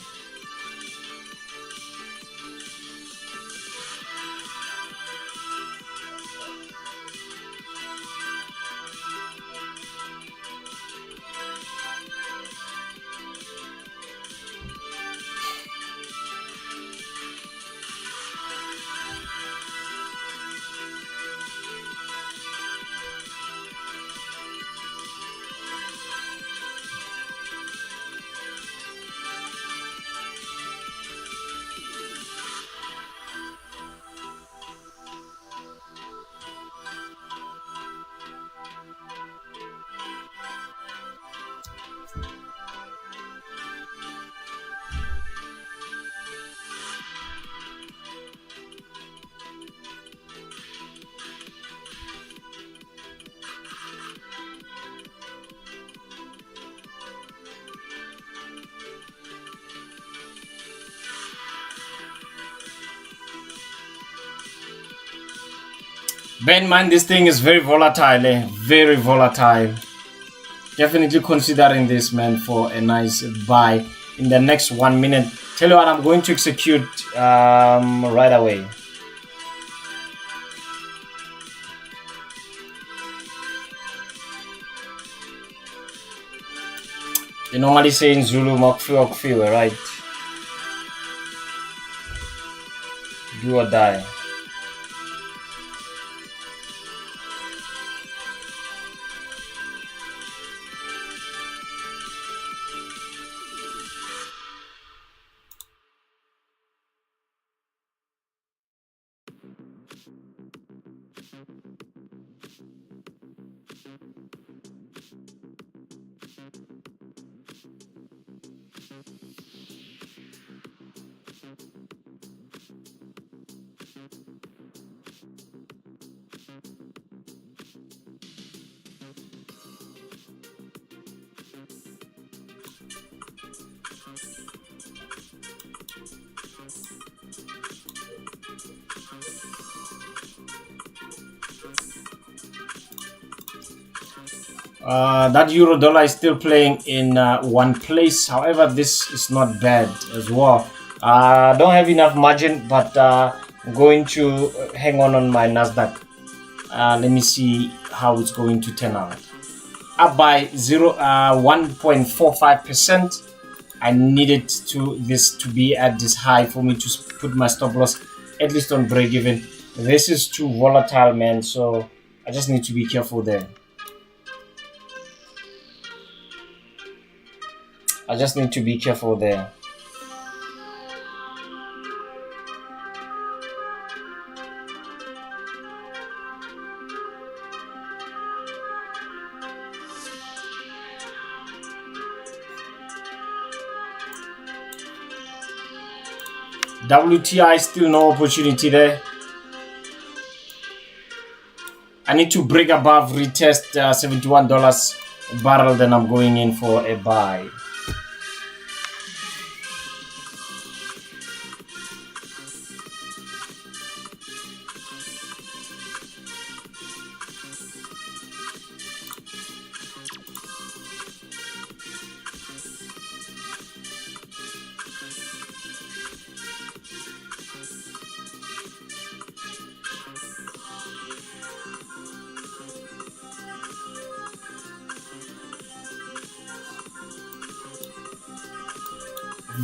Bear in mind, this thing is very volatile, very volatile. Definitely considering this, man, for a nice buy in the next 1 minute. Tell you what, I'm going to execute right away. They normally say in Zulu, "Mokfiwe," right? Do or die. That euro dollar is still playing in one place. However, this is not bad as well. Don't have enough margin, but I'm going to hang on my NASDAQ. Let me see how it's going to turn out. Up by 1.45%. I needed this to be at this high for me to put my stop loss at least on break even. This is too volatile, man, so I just need to be careful there. I just need to be careful there. WTI still no opportunity there. I need to break above, retest $71 a barrel, then I'm going in for a buy.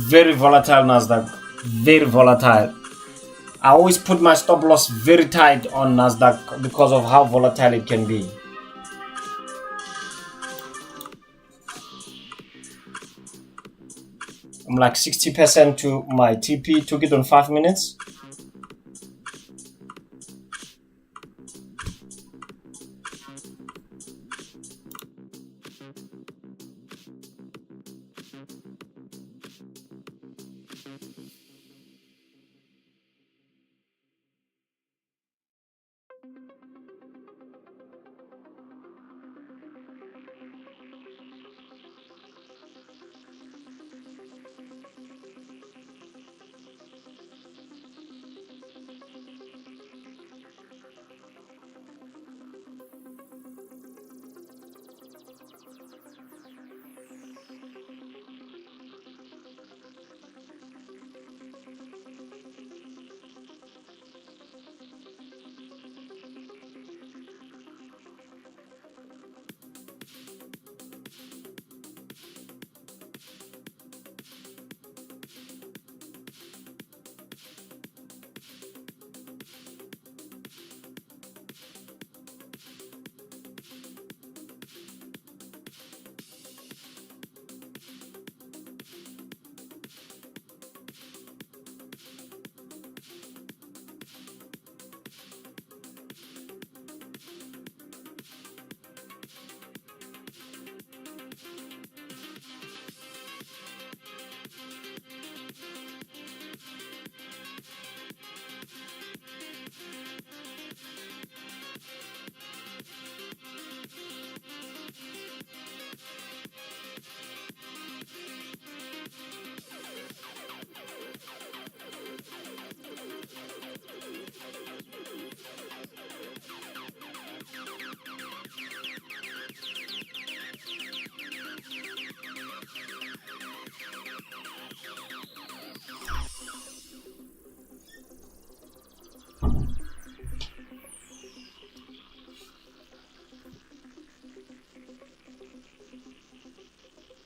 Very volatile NASDAQ, very volatile. I always put my stop loss very tight on NASDAQ because of how volatile it can be. I'm like 60% to my TP. Took it on 5 minutes.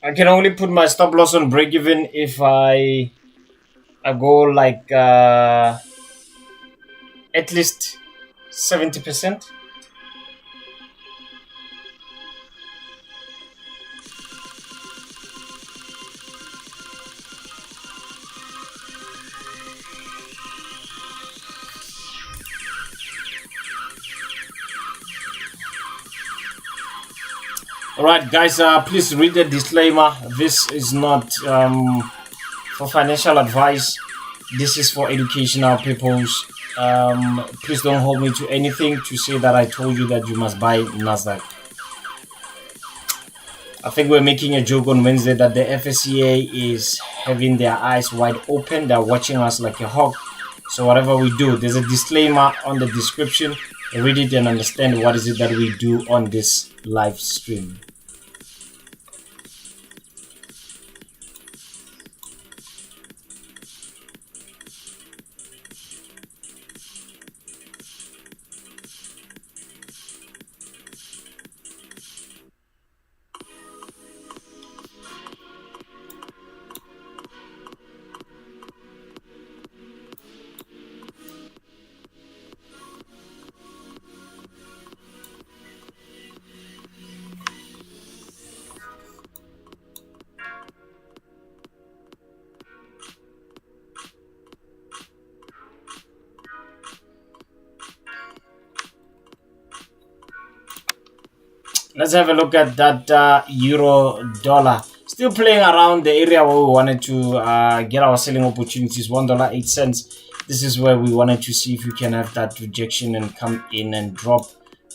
I can only put my stop loss on break even if I go like at least 70%. Alright guys, please read the disclaimer. This is not for financial advice. This is for educational purpose. Please don't hold me to anything to say that I told you that you must buy NASDAQ. I think we're making a joke on Wednesday that the FSCA is having their eyes wide open. They're watching us like a hawk. So whatever we do, there's a disclaimer on the description. Read it and understand what is it that we do on this live stream. Let's have a look at that euro dollar. Still playing around the area where we wanted to get our selling opportunities, $1.08. This is where we wanted to see if we can have that rejection and come in and drop.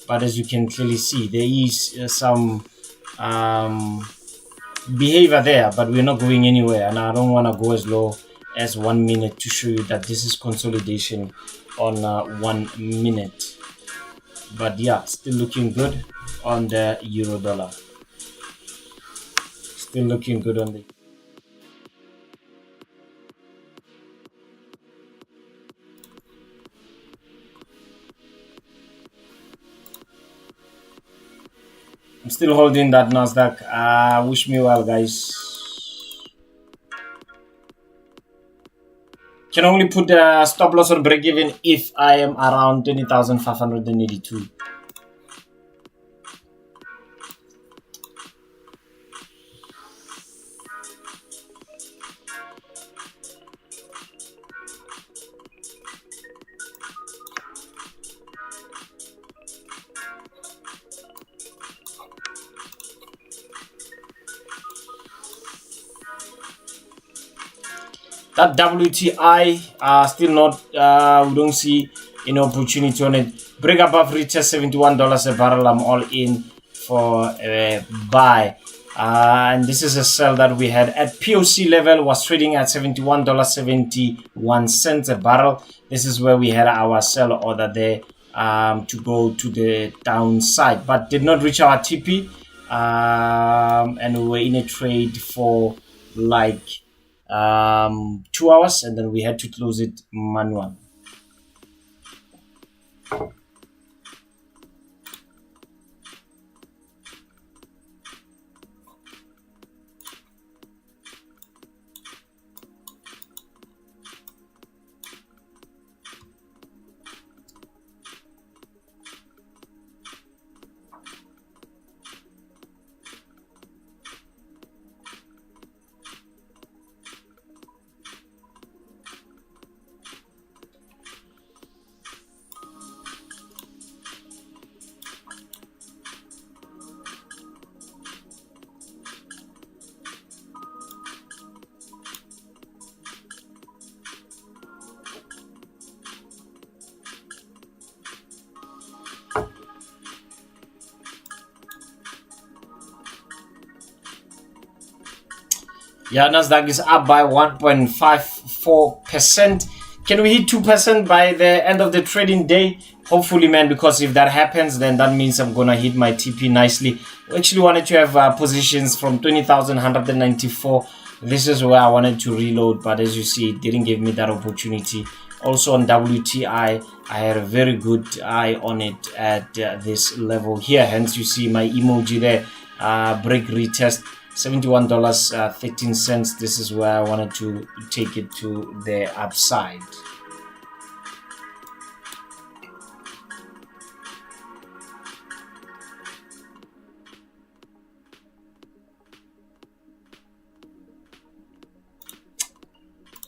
But as you can clearly see, there is some behavior there, but we're not going anywhere. And I don't want to go as low as 1 minute to show you that this is consolidation on 1 minute. But yeah, still looking good on the euro dollar. Still looking good on the I'm still holding that NASDAQ. Wish me well, guys. Can only put a stop loss on break even if I am around 20,582. That WTI still not, we don't see any opportunity on it. Break above retest $71 a barrel. I'm all in for a buy. And this is a sell that we had at POC level, was trading at $71.71 a barrel. This is where we had our sell order there to go to the downside, but did not reach our TP. And we were in a trade for like 2 hours, and then we had to close it manual. Yeah, NASDAQ is up by 1.54%. Can we hit 2% by the end of the trading day? Hopefully, man, because if that happens, then that means I'm going to hit my TP nicely. I actually wanted to have positions from 20,194. This is where I wanted to reload, but as you see, it didn't give me that opportunity. Also on WTI, I had a very good eye on it at this level here. Hence, you see my emoji there, break retest. $71.13. This is where I wanted to take it to the upside.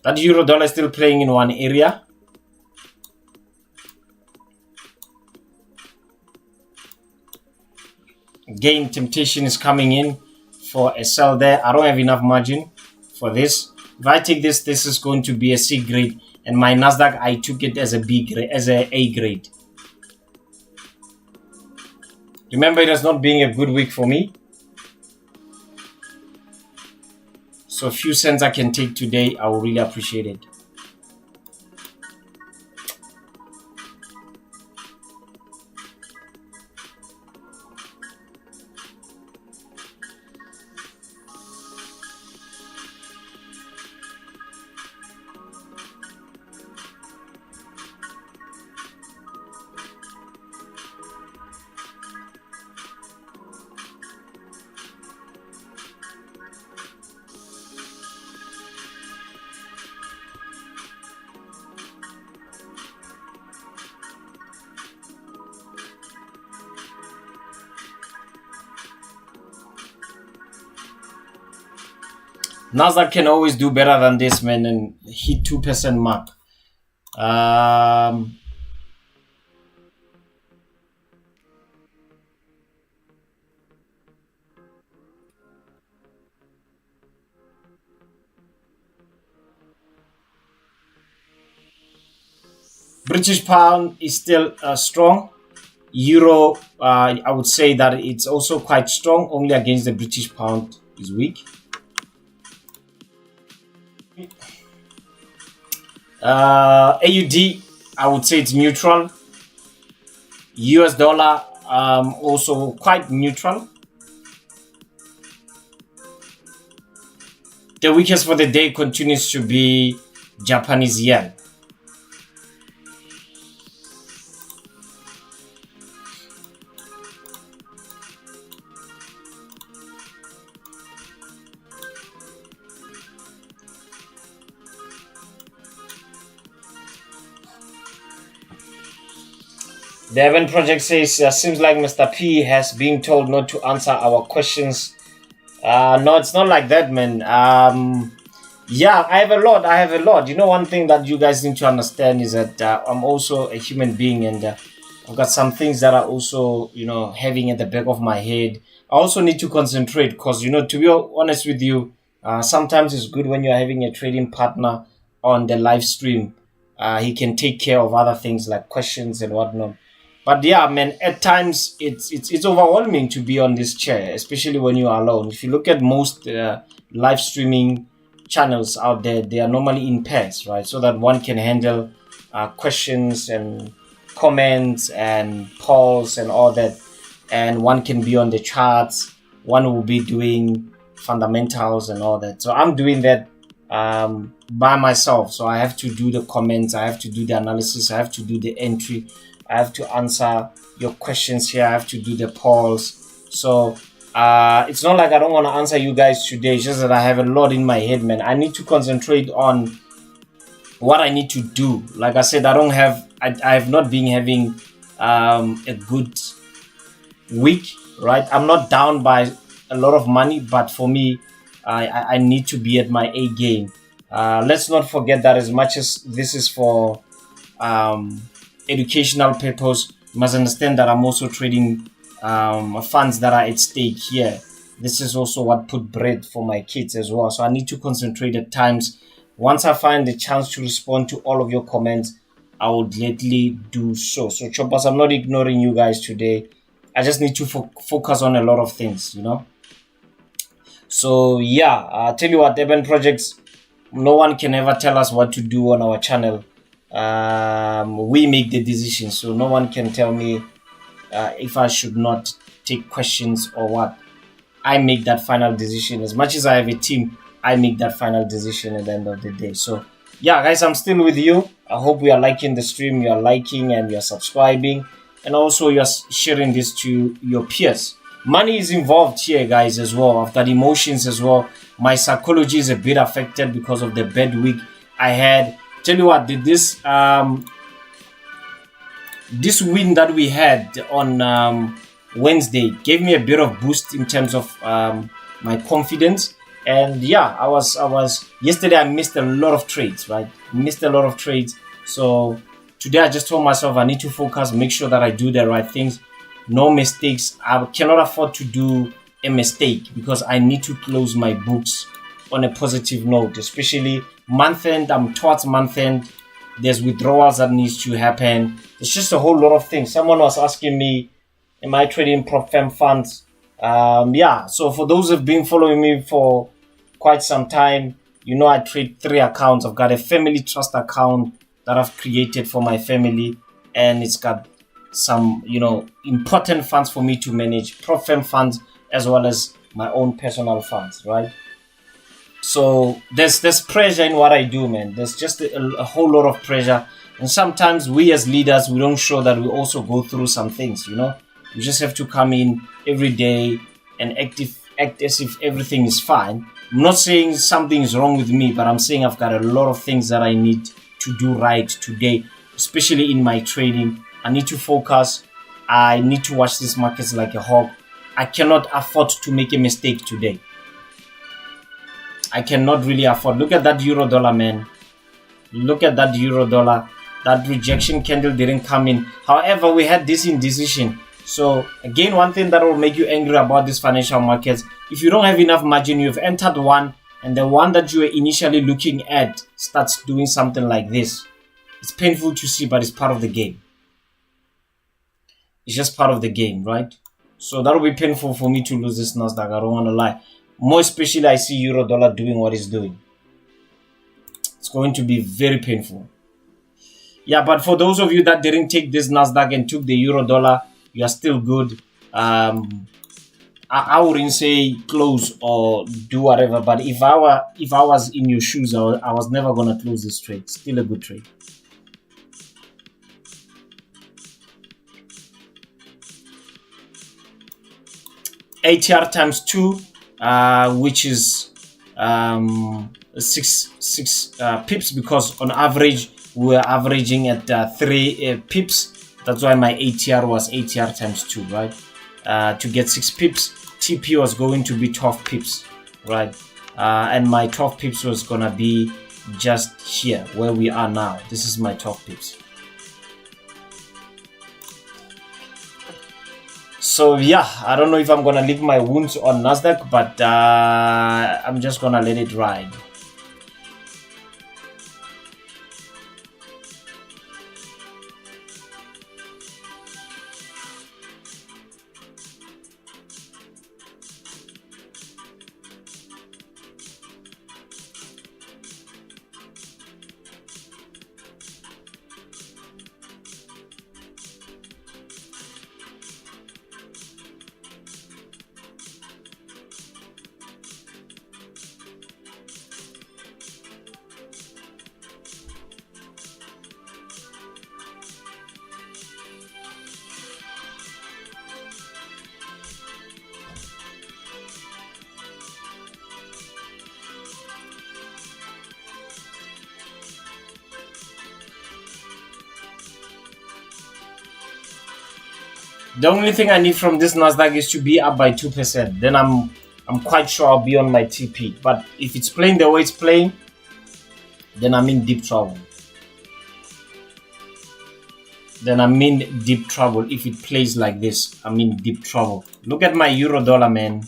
That euro dollar is still playing in one area. Again, temptation is coming in for a sell there. I don't have enough margin for this. If I take this, this is going to be a C grade, and my NASDAQ, I took it as a B grade, as a A grade. Remember, it has not been a good week for me. So a few cents I can take today, I will really appreciate it. NASDAQ can always do better than this, man, and hit 2% mark. British pound is still strong. Euro, I would say that it's also quite strong, only against the British pound is weak. AUD, I would say it's neutral. US dollar, also quite neutral. The weakest for the day continues to be Japanese yen. The event project says, seems like Mr. P has been told not to answer our questions. No, it's not like that, man. Yeah, I have a lot. You know, one thing that you guys need to understand is that I'm also a human being, and I've got some things that are also, you know, having at the back of my head. I also need to concentrate because, you know, to be honest with you, sometimes it's good when you're having a trading partner on the live stream. He can take care of other things like questions and whatnot. But yeah, man, at times it's overwhelming to be on this chair, especially when you are alone. If you look at most live streaming channels out there, they are normally in pairs, right? So that one can handle questions and comments and polls and all that, and one can be on the charts, one will be doing fundamentals and all that. So I'm doing that by myself. So I have to do the comments, I have to do the analysis, I have to do the entry, I have to answer your questions here, I have to do the polls. So it's not like I don't want to answer you guys today, it's just that I have a lot in my head, man. I need to concentrate on what I need to do. Like I said, I have not been having a good week, right? I'm not down by a lot of money, but for me, I need to be at my A game. Let's not forget that as much as this is for educational purpose, you must understand that I'm also trading funds that are at stake here. This is also what put bread for my kids as well. So I need to concentrate at times. Once I find the chance to respond to all of your comments, I will gladly do so. So choppers, I'm not ignoring you guys today. I just need to focus on a lot of things, you know. So yeah, I'll tell you what, Urban Projects, no one can ever tell us what to do on our channel. We make the decisions, so no one can tell me if I should not take questions or what. I make that final decision. As much as I have a team, I make that final decision at the end of the day. So yeah, guys, I'm still with you. I hope you are liking the stream, you are liking and you are subscribing, and also you are sharing this to your peers. Money is involved here, guys, as well. I've got emotions as well. My psychology is a bit affected because of the bad week I had. Tell you what, this win that we had on Wednesday gave me a bit of boost in terms of my confidence. And yeah, I was yesterday I missed a lot of trades, right? Missed a lot of trades. So today I just told myself I need to focus, make sure that I do the right things. No mistakes. I cannot afford to do a mistake because I need to close my books on a positive note, especially month end. I'm towards month end. There's withdrawals that needs to happen. It's just a whole lot of things. Someone was asking me, am I trading prop firm funds? Yeah, so for those who've been following me for quite some time, you know I trade 3 accounts. I've got a family trust account that I've created for my family, and it's got some, you know, important funds for me to manage, prop firm funds as well as my own personal funds, right? So there's pressure in what I do, man. There's just a whole lot of pressure, and sometimes we as leaders, we don't show that we also go through some things, you know. You just have to come in every day and act as if everything is fine. I'm not saying something is wrong with me, but I'm saying I've got a lot of things that I need to do right today, especially in my trading. I need to focus. I need to watch these markets like a hawk. I cannot afford to make a mistake today. I cannot really afford. Look at that euro dollar, man. Look at that euro dollar. That rejection candle didn't come in. However, we had this indecision. So again, one thing that will make you angry about these financial markets, if you don't have enough margin, you've entered one, and the one that you were initially looking at starts doing something like this. It's painful to see, but it's part of the game. It's just part of the game, right? So that will be painful for me to lose this NASDAQ. I don't want to lie. More especially, I see euro dollar doing what it's doing. It's going to be very painful. Yeah, but for those of you that didn't take this NASDAQ and took the euro dollar, you are still good. I wouldn't say close or do whatever, but if I was in your shoes, I was never gonna close this trade. Still a good trade. ATR times 2, which is 6 pips, because on average we were averaging at 3 pips. That's why my ATR was ATR times 2, right? To get 6 pips, TP was going to be 12 pips, right? And my 12 pips was gonna be just here where we are now. This is my 12 pips. So yeah, I don't know if I'm gonna leave my wounds on NASDAQ, but I'm just gonna let it ride. The only thing I need from this NASDAQ is to be up by 2%. Then I'm quite sure I'll be on my TP. But if it's playing the way it's playing, then I'm in deep trouble. If it plays like this, I'm in deep trouble. Look at my euro dollar, man.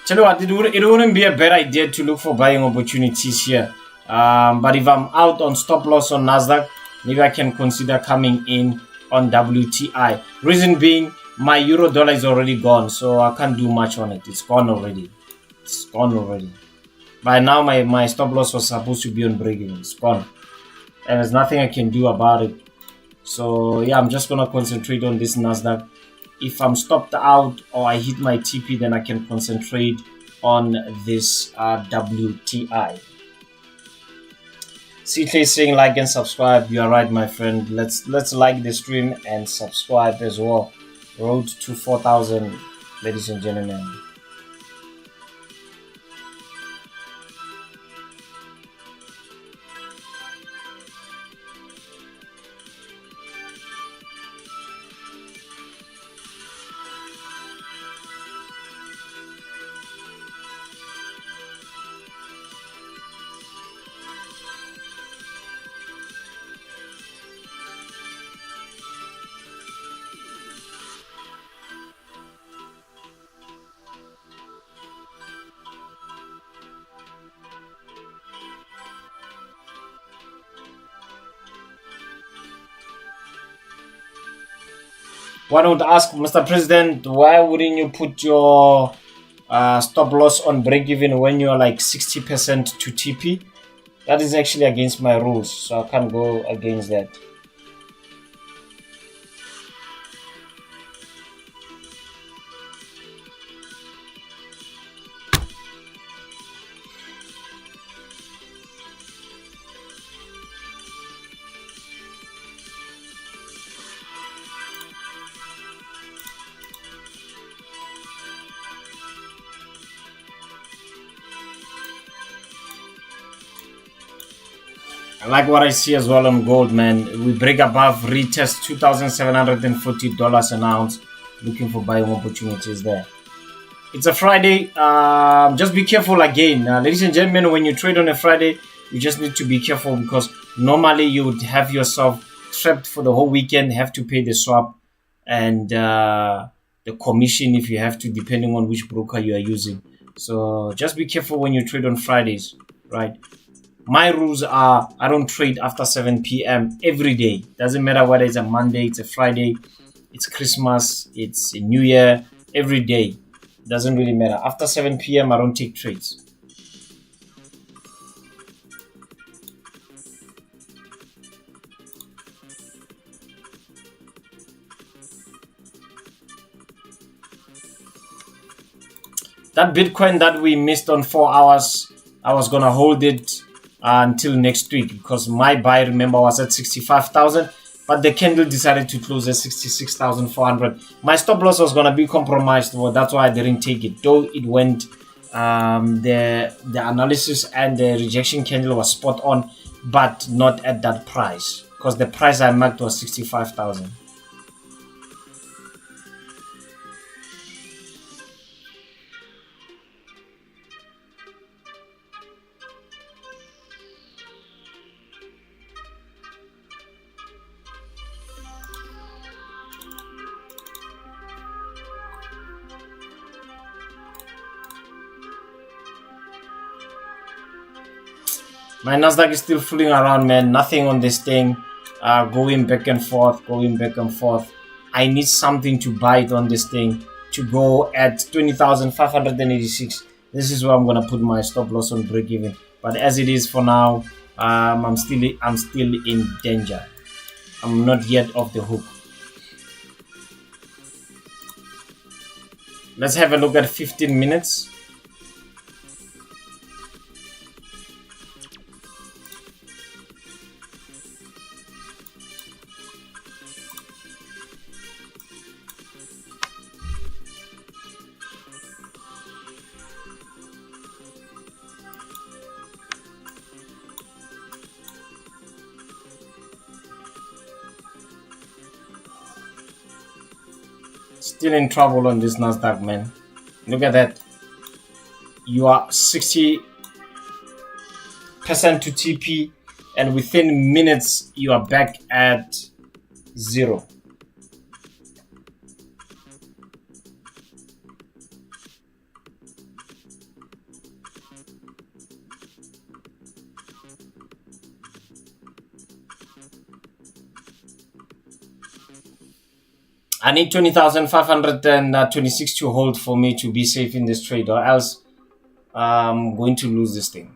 Tell you what, it wouldn't be a bad idea to look for buying opportunities here. But if I'm out on stop loss on NASDAQ, maybe I can consider coming in on WTI. Reason being, my euro dollar is already gone, so I can't do much on it. It's gone already. By now, my stop loss was supposed to be on break-even. It's gone. And there's nothing I can do about it. So yeah, I'm just going to concentrate on this NASDAQ. If I'm stopped out or I hit my TP, then I can concentrate on this WTI. CK is saying like and subscribe. You are right, my friend. Let's like the stream and subscribe as well. Road to 4,000, ladies and gentlemen. One would ask, Mr. President, why wouldn't you put your stop loss on break even when you're like 60% to TP? That is actually against my rules, so I can't go against that. I like what I see as well on gold, man. We break above, retest $2,740 an ounce. Looking for buying opportunities there. It's a Friday. Just be careful again. Ladies and gentlemen, when you trade on a Friday, you just need to be careful because normally you would have yourself trapped for the whole weekend, have to pay the swap and the commission if you have to, depending on which broker you are using. So just be careful when you trade on Fridays, right? My rules are I don't trade after 7 p.m. every day. Doesn't matter whether it's a Monday, it's a Friday, it's Christmas, it's a New Year, every day. Doesn't really matter. After 7 p.m. I don't take trades. That Bitcoin that we missed on 4 hours, I was going to hold it until next week because my buy, remember, was at 65,000, but the candle decided to close at 66,400. My stop loss was going to be compromised, well, that's why I didn't take it, though it went, the analysis and the rejection candle was spot on, but not at that price because the price I marked was 65,000. My NASDAQ is still fooling around, man. Nothing on this thing. Going back and forth. I need something to buy it on this thing to go at 20,586. This is where I'm gonna put my stop loss on break even. But as it is for now, I'm still in danger. I'm not yet off the hook. Let's have a look at 15 minutes. Still in trouble on this NASDAQ, man. Look at that. You are 60% to TP, and within minutes you are back at zero. I need 20,526 to hold for me to be safe in this trade, or else I'm going to lose this thing.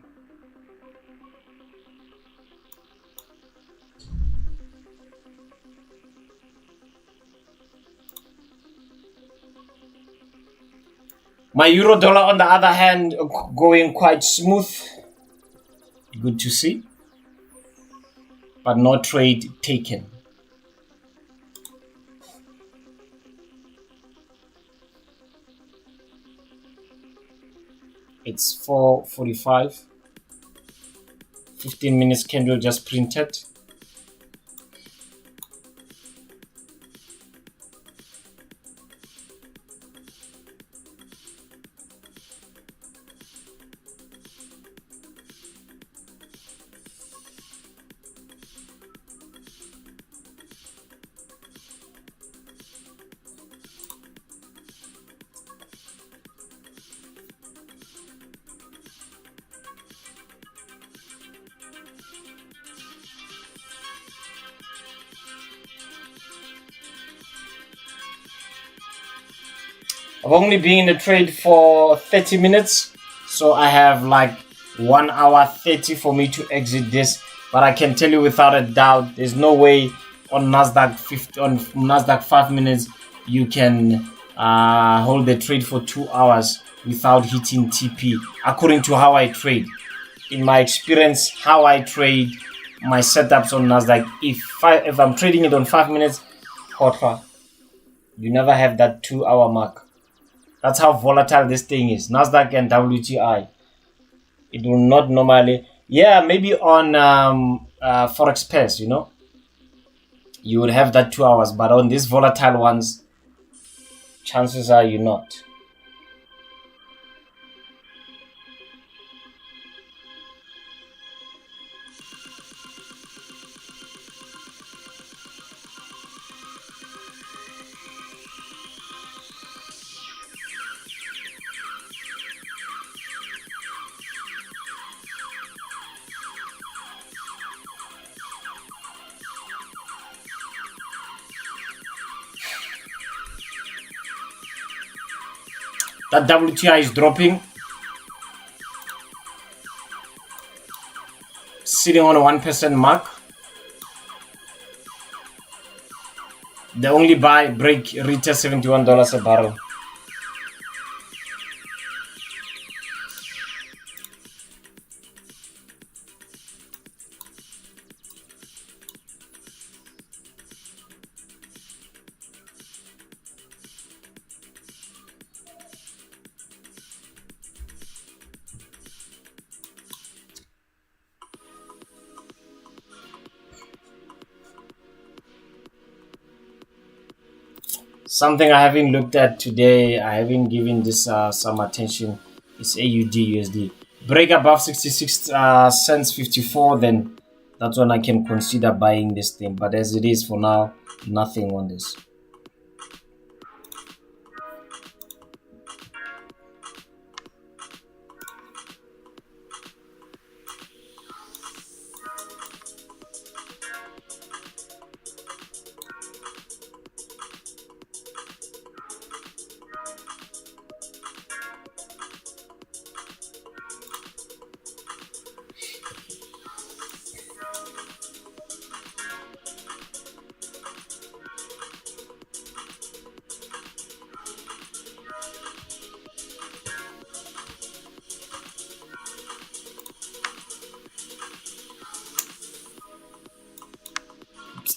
My euro dollar, on the other hand, going quite smooth. Good to see. But no trade taken. It's 4:45. 15 minutes candle just printed. I've only been in the trade for 30 minutes, so I have like 1 hour 30 for me to exit this. But I can tell you without a doubt, there's no way on NASDAQ 5 minutes you can hold the trade for 2 hours without hitting TP. According to how I trade, in my experience, how I trade my setups on NASDAQ, if I'm trading it on 5 minutes, you never have that 2 hour mark. That's how volatile this thing is. NASDAQ and WTI. It will not normally... Yeah, maybe on Forex pairs, you know. You would have that 2 hours. But on these volatile ones, chances are you're not. That WTI is dropping. Sitting on a 1% mark. The only buy break retest $71 a barrel. Something I haven't looked at today, I haven't given this some attention, is AUD USD. Break above 66 cents 54, then that's when I can consider buying this thing. But as it is for now, nothing on this.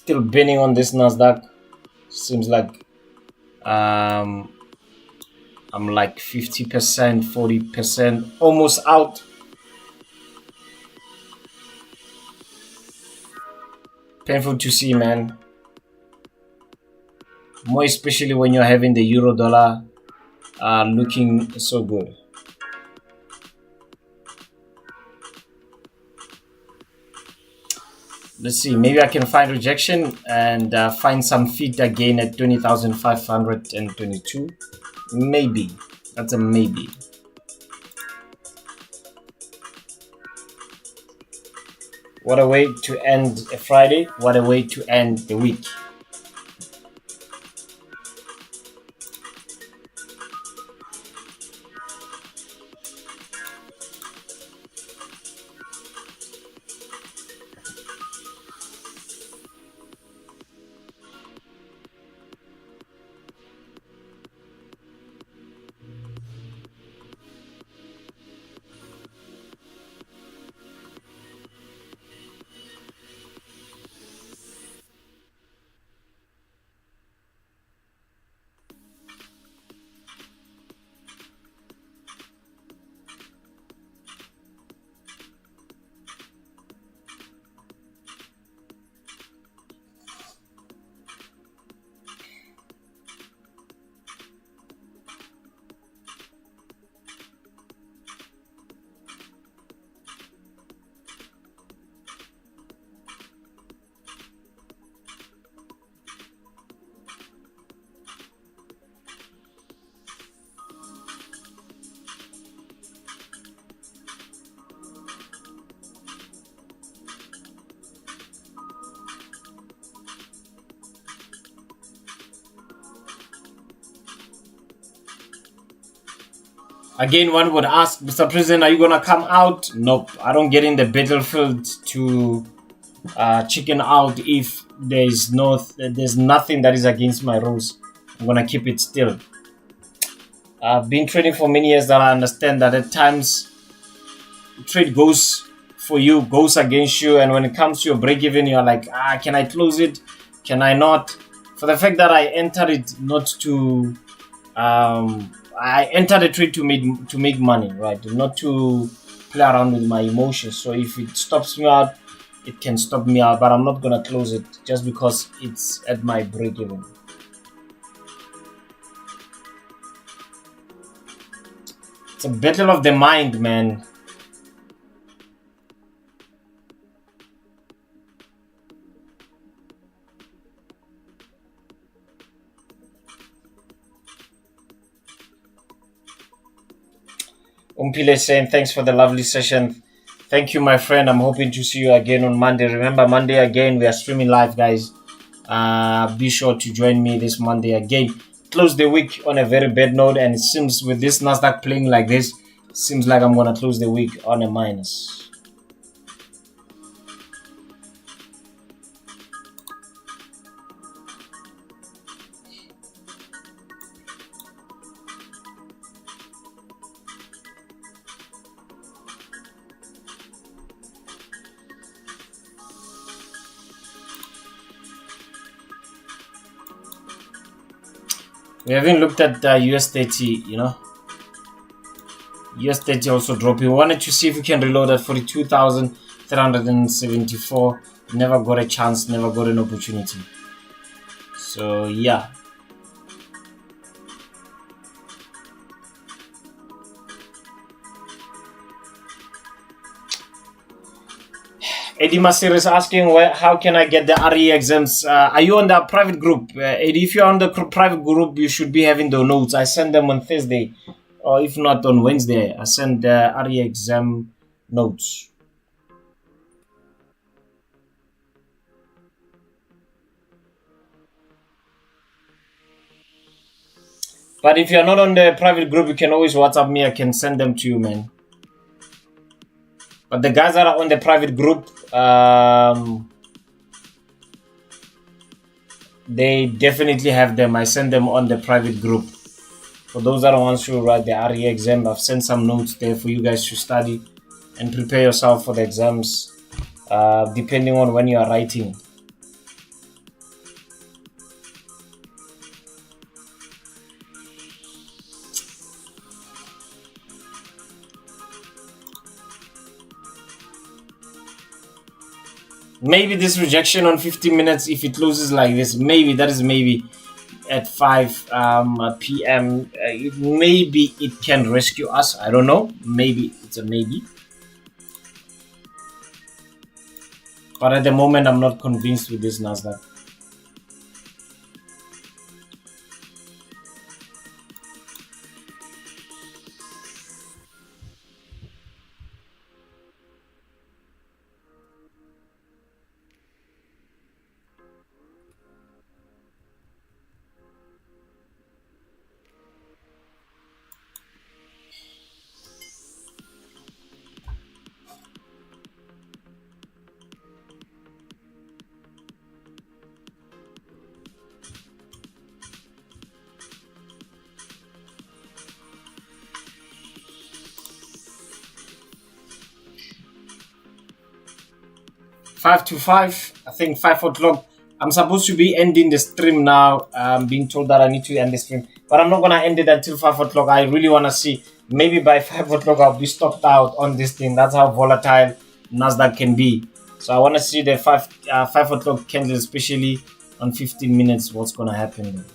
Still binning on this NASDAQ. Seems like I'm like 50%, 40%, almost out. Painful to see, man. More especially when you're having the euro dollar looking so good. Let's see, maybe I can find rejection and find some feet again at 20,522. Maybe. That's a maybe. What a way to end a Friday. What a way to end the week. Again, one would ask, Mr. President, are you going to come out? Nope. I don't get in the battlefield to chicken out if there's nothing that is against my rules. I'm going to keep it still. I've been trading for many years that I understand that at times trade goes for you, goes against you. And when it comes to your break even, you're like, can I close it? Can I not? For the fact that I entered it not to... I entered the trade to make money, right? Not to play around with my emotions. So if it stops me out, it can stop me out, but I'm not gonna close it just because it's at my break even. It's a battle of the mind, man. Umpile saying thanks for the lovely session. Thank you, my friend. I'm hoping to see you again on Monday. Remember, Monday again, we are streaming live, guys. Be sure to join me this Monday again. Close the week on a very bad note, and it seems with this NASDAQ playing like this, seems like I'm going to close the week on a minus. We haven't looked at US30, you know. US30 also dropping. We wanted to see if we can reload at 42,374. Never got a chance, never got an opportunity. So, yeah. Eddie Masir is asking, how can I get the RE exams? Are you on the private group? Eddie, if you're on the private group, you should be having the notes. I send them on Thursday, or if not on Wednesday. I send the RE exam notes. But if you're not on the private group, you can always WhatsApp me. I can send them to you, man. But the guys that are on the private group, they definitely have them. I send them on the private group. For those that want to write the RE exam, I've sent some notes there for you guys to study and prepare yourself for the exams, depending on when you are writing. Maybe this rejection on 15 minutes, if it closes like this, maybe that is maybe at 5 p.m. Maybe it can rescue us. I don't know. Maybe it's a maybe. But at the moment, I'm not convinced with this NASDAQ. Five to 5, I think 5 o'clock. I'm supposed to be ending the stream now. I'm being told that I need to end the stream, but I'm not gonna end it until 5 o'clock. I really wanna see. Maybe by 5 o'clock I'll be stopped out on this thing. That's how volatile NASDAQ can be. So I wanna see the 5 o'clock candle, especially on 15 minutes. What's gonna happen there?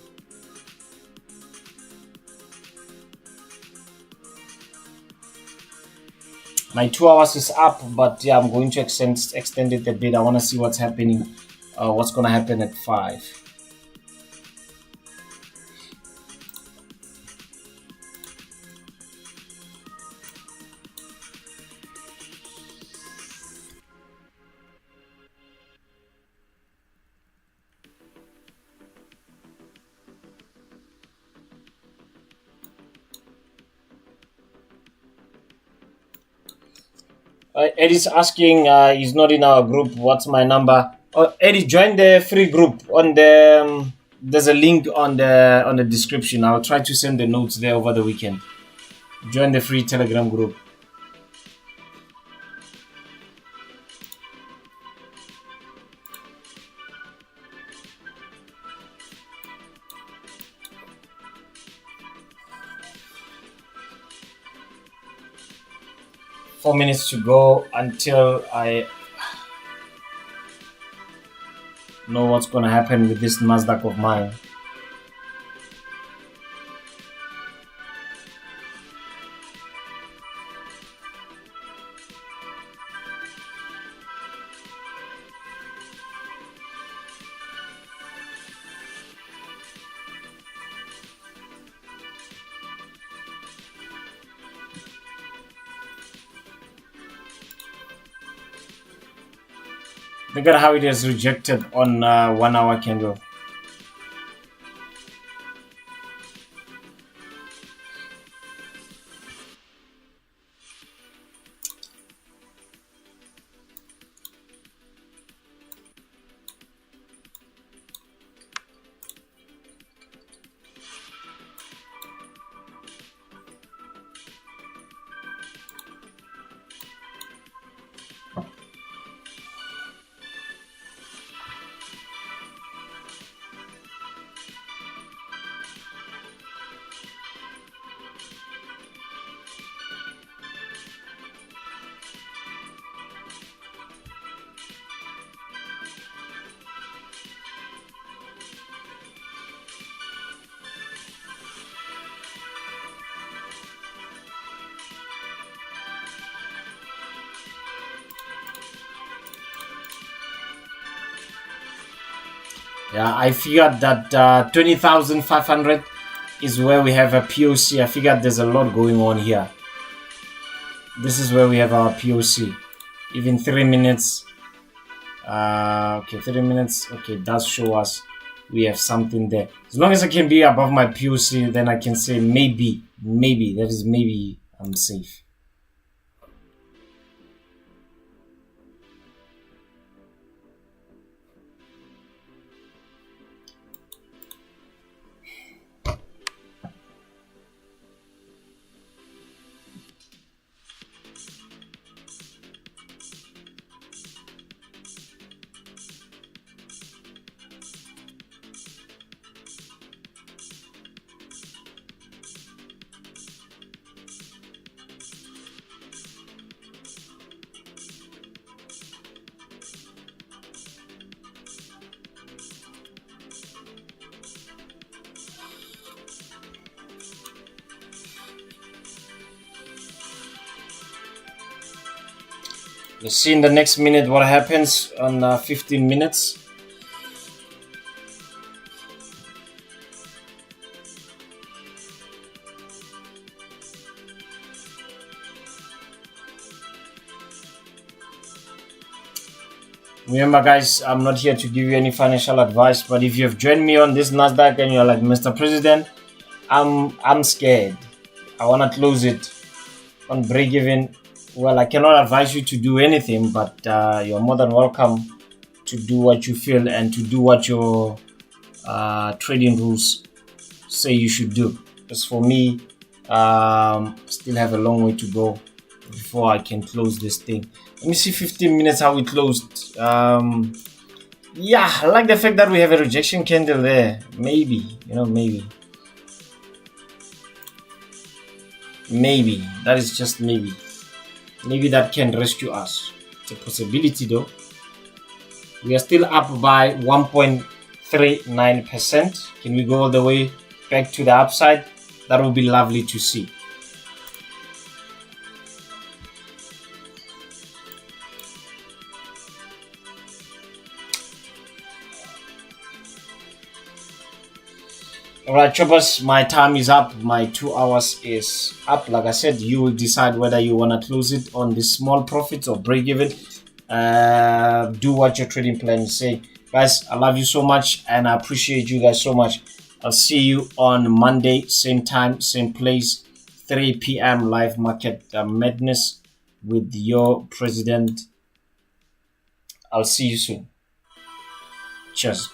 My 2 hours is up, but yeah, I'm going to extend it a bit. I want to see what's happening, what's going to happen at 5. Eddie's asking, he's not in our group. What's my number? Oh, Eddie, join the free group on the. There's a link on the description. I'll try to send the notes there over the weekend. Join the free Telegram group. Four minutes to go until I know what's going to happen with this NASDAQ of mine. Look at how it is rejected on 1 hour candle. Yeah, I figured that 20,500 is where we have a POC. I figured there's a lot going on here. This is where we have our POC. Even 3 minutes. Okay, 3 minutes. Okay, it does show us we have something there. As long as I can be above my POC, then I can say maybe, that is maybe I'm safe. Let's see in the next minute what happens on 15 minutes. Remember, guys, I'm not here to give you any financial advice, but if you have joined me on this NASDAQ and you're like, Mr. President, I'm scared, I want to close it on break even. Well, I cannot advise you to do anything, but you're more than welcome to do what you feel and to do what your trading rules say you should do. As for me, still have a long way to go before I can close this thing. Let me see 15 minutes how we closed. Yeah, I like the fact that we have a rejection candle there. Maybe, maybe that is just maybe that can rescue us. It's a possibility though. We are still up by 1.39%. Can we go all the way back to the upside? That would be lovely to see. Alright, choppers, my time is up. My 2 hours is up. Like I said, you will decide whether you want to close it on the small profits or break even. Do what your trading plan is saying. Guys, I love you so much and I appreciate you guys so much. I'll see you on Monday, same time, same place, 3 p.m. live market madness with your president. I'll see you soon. Cheers.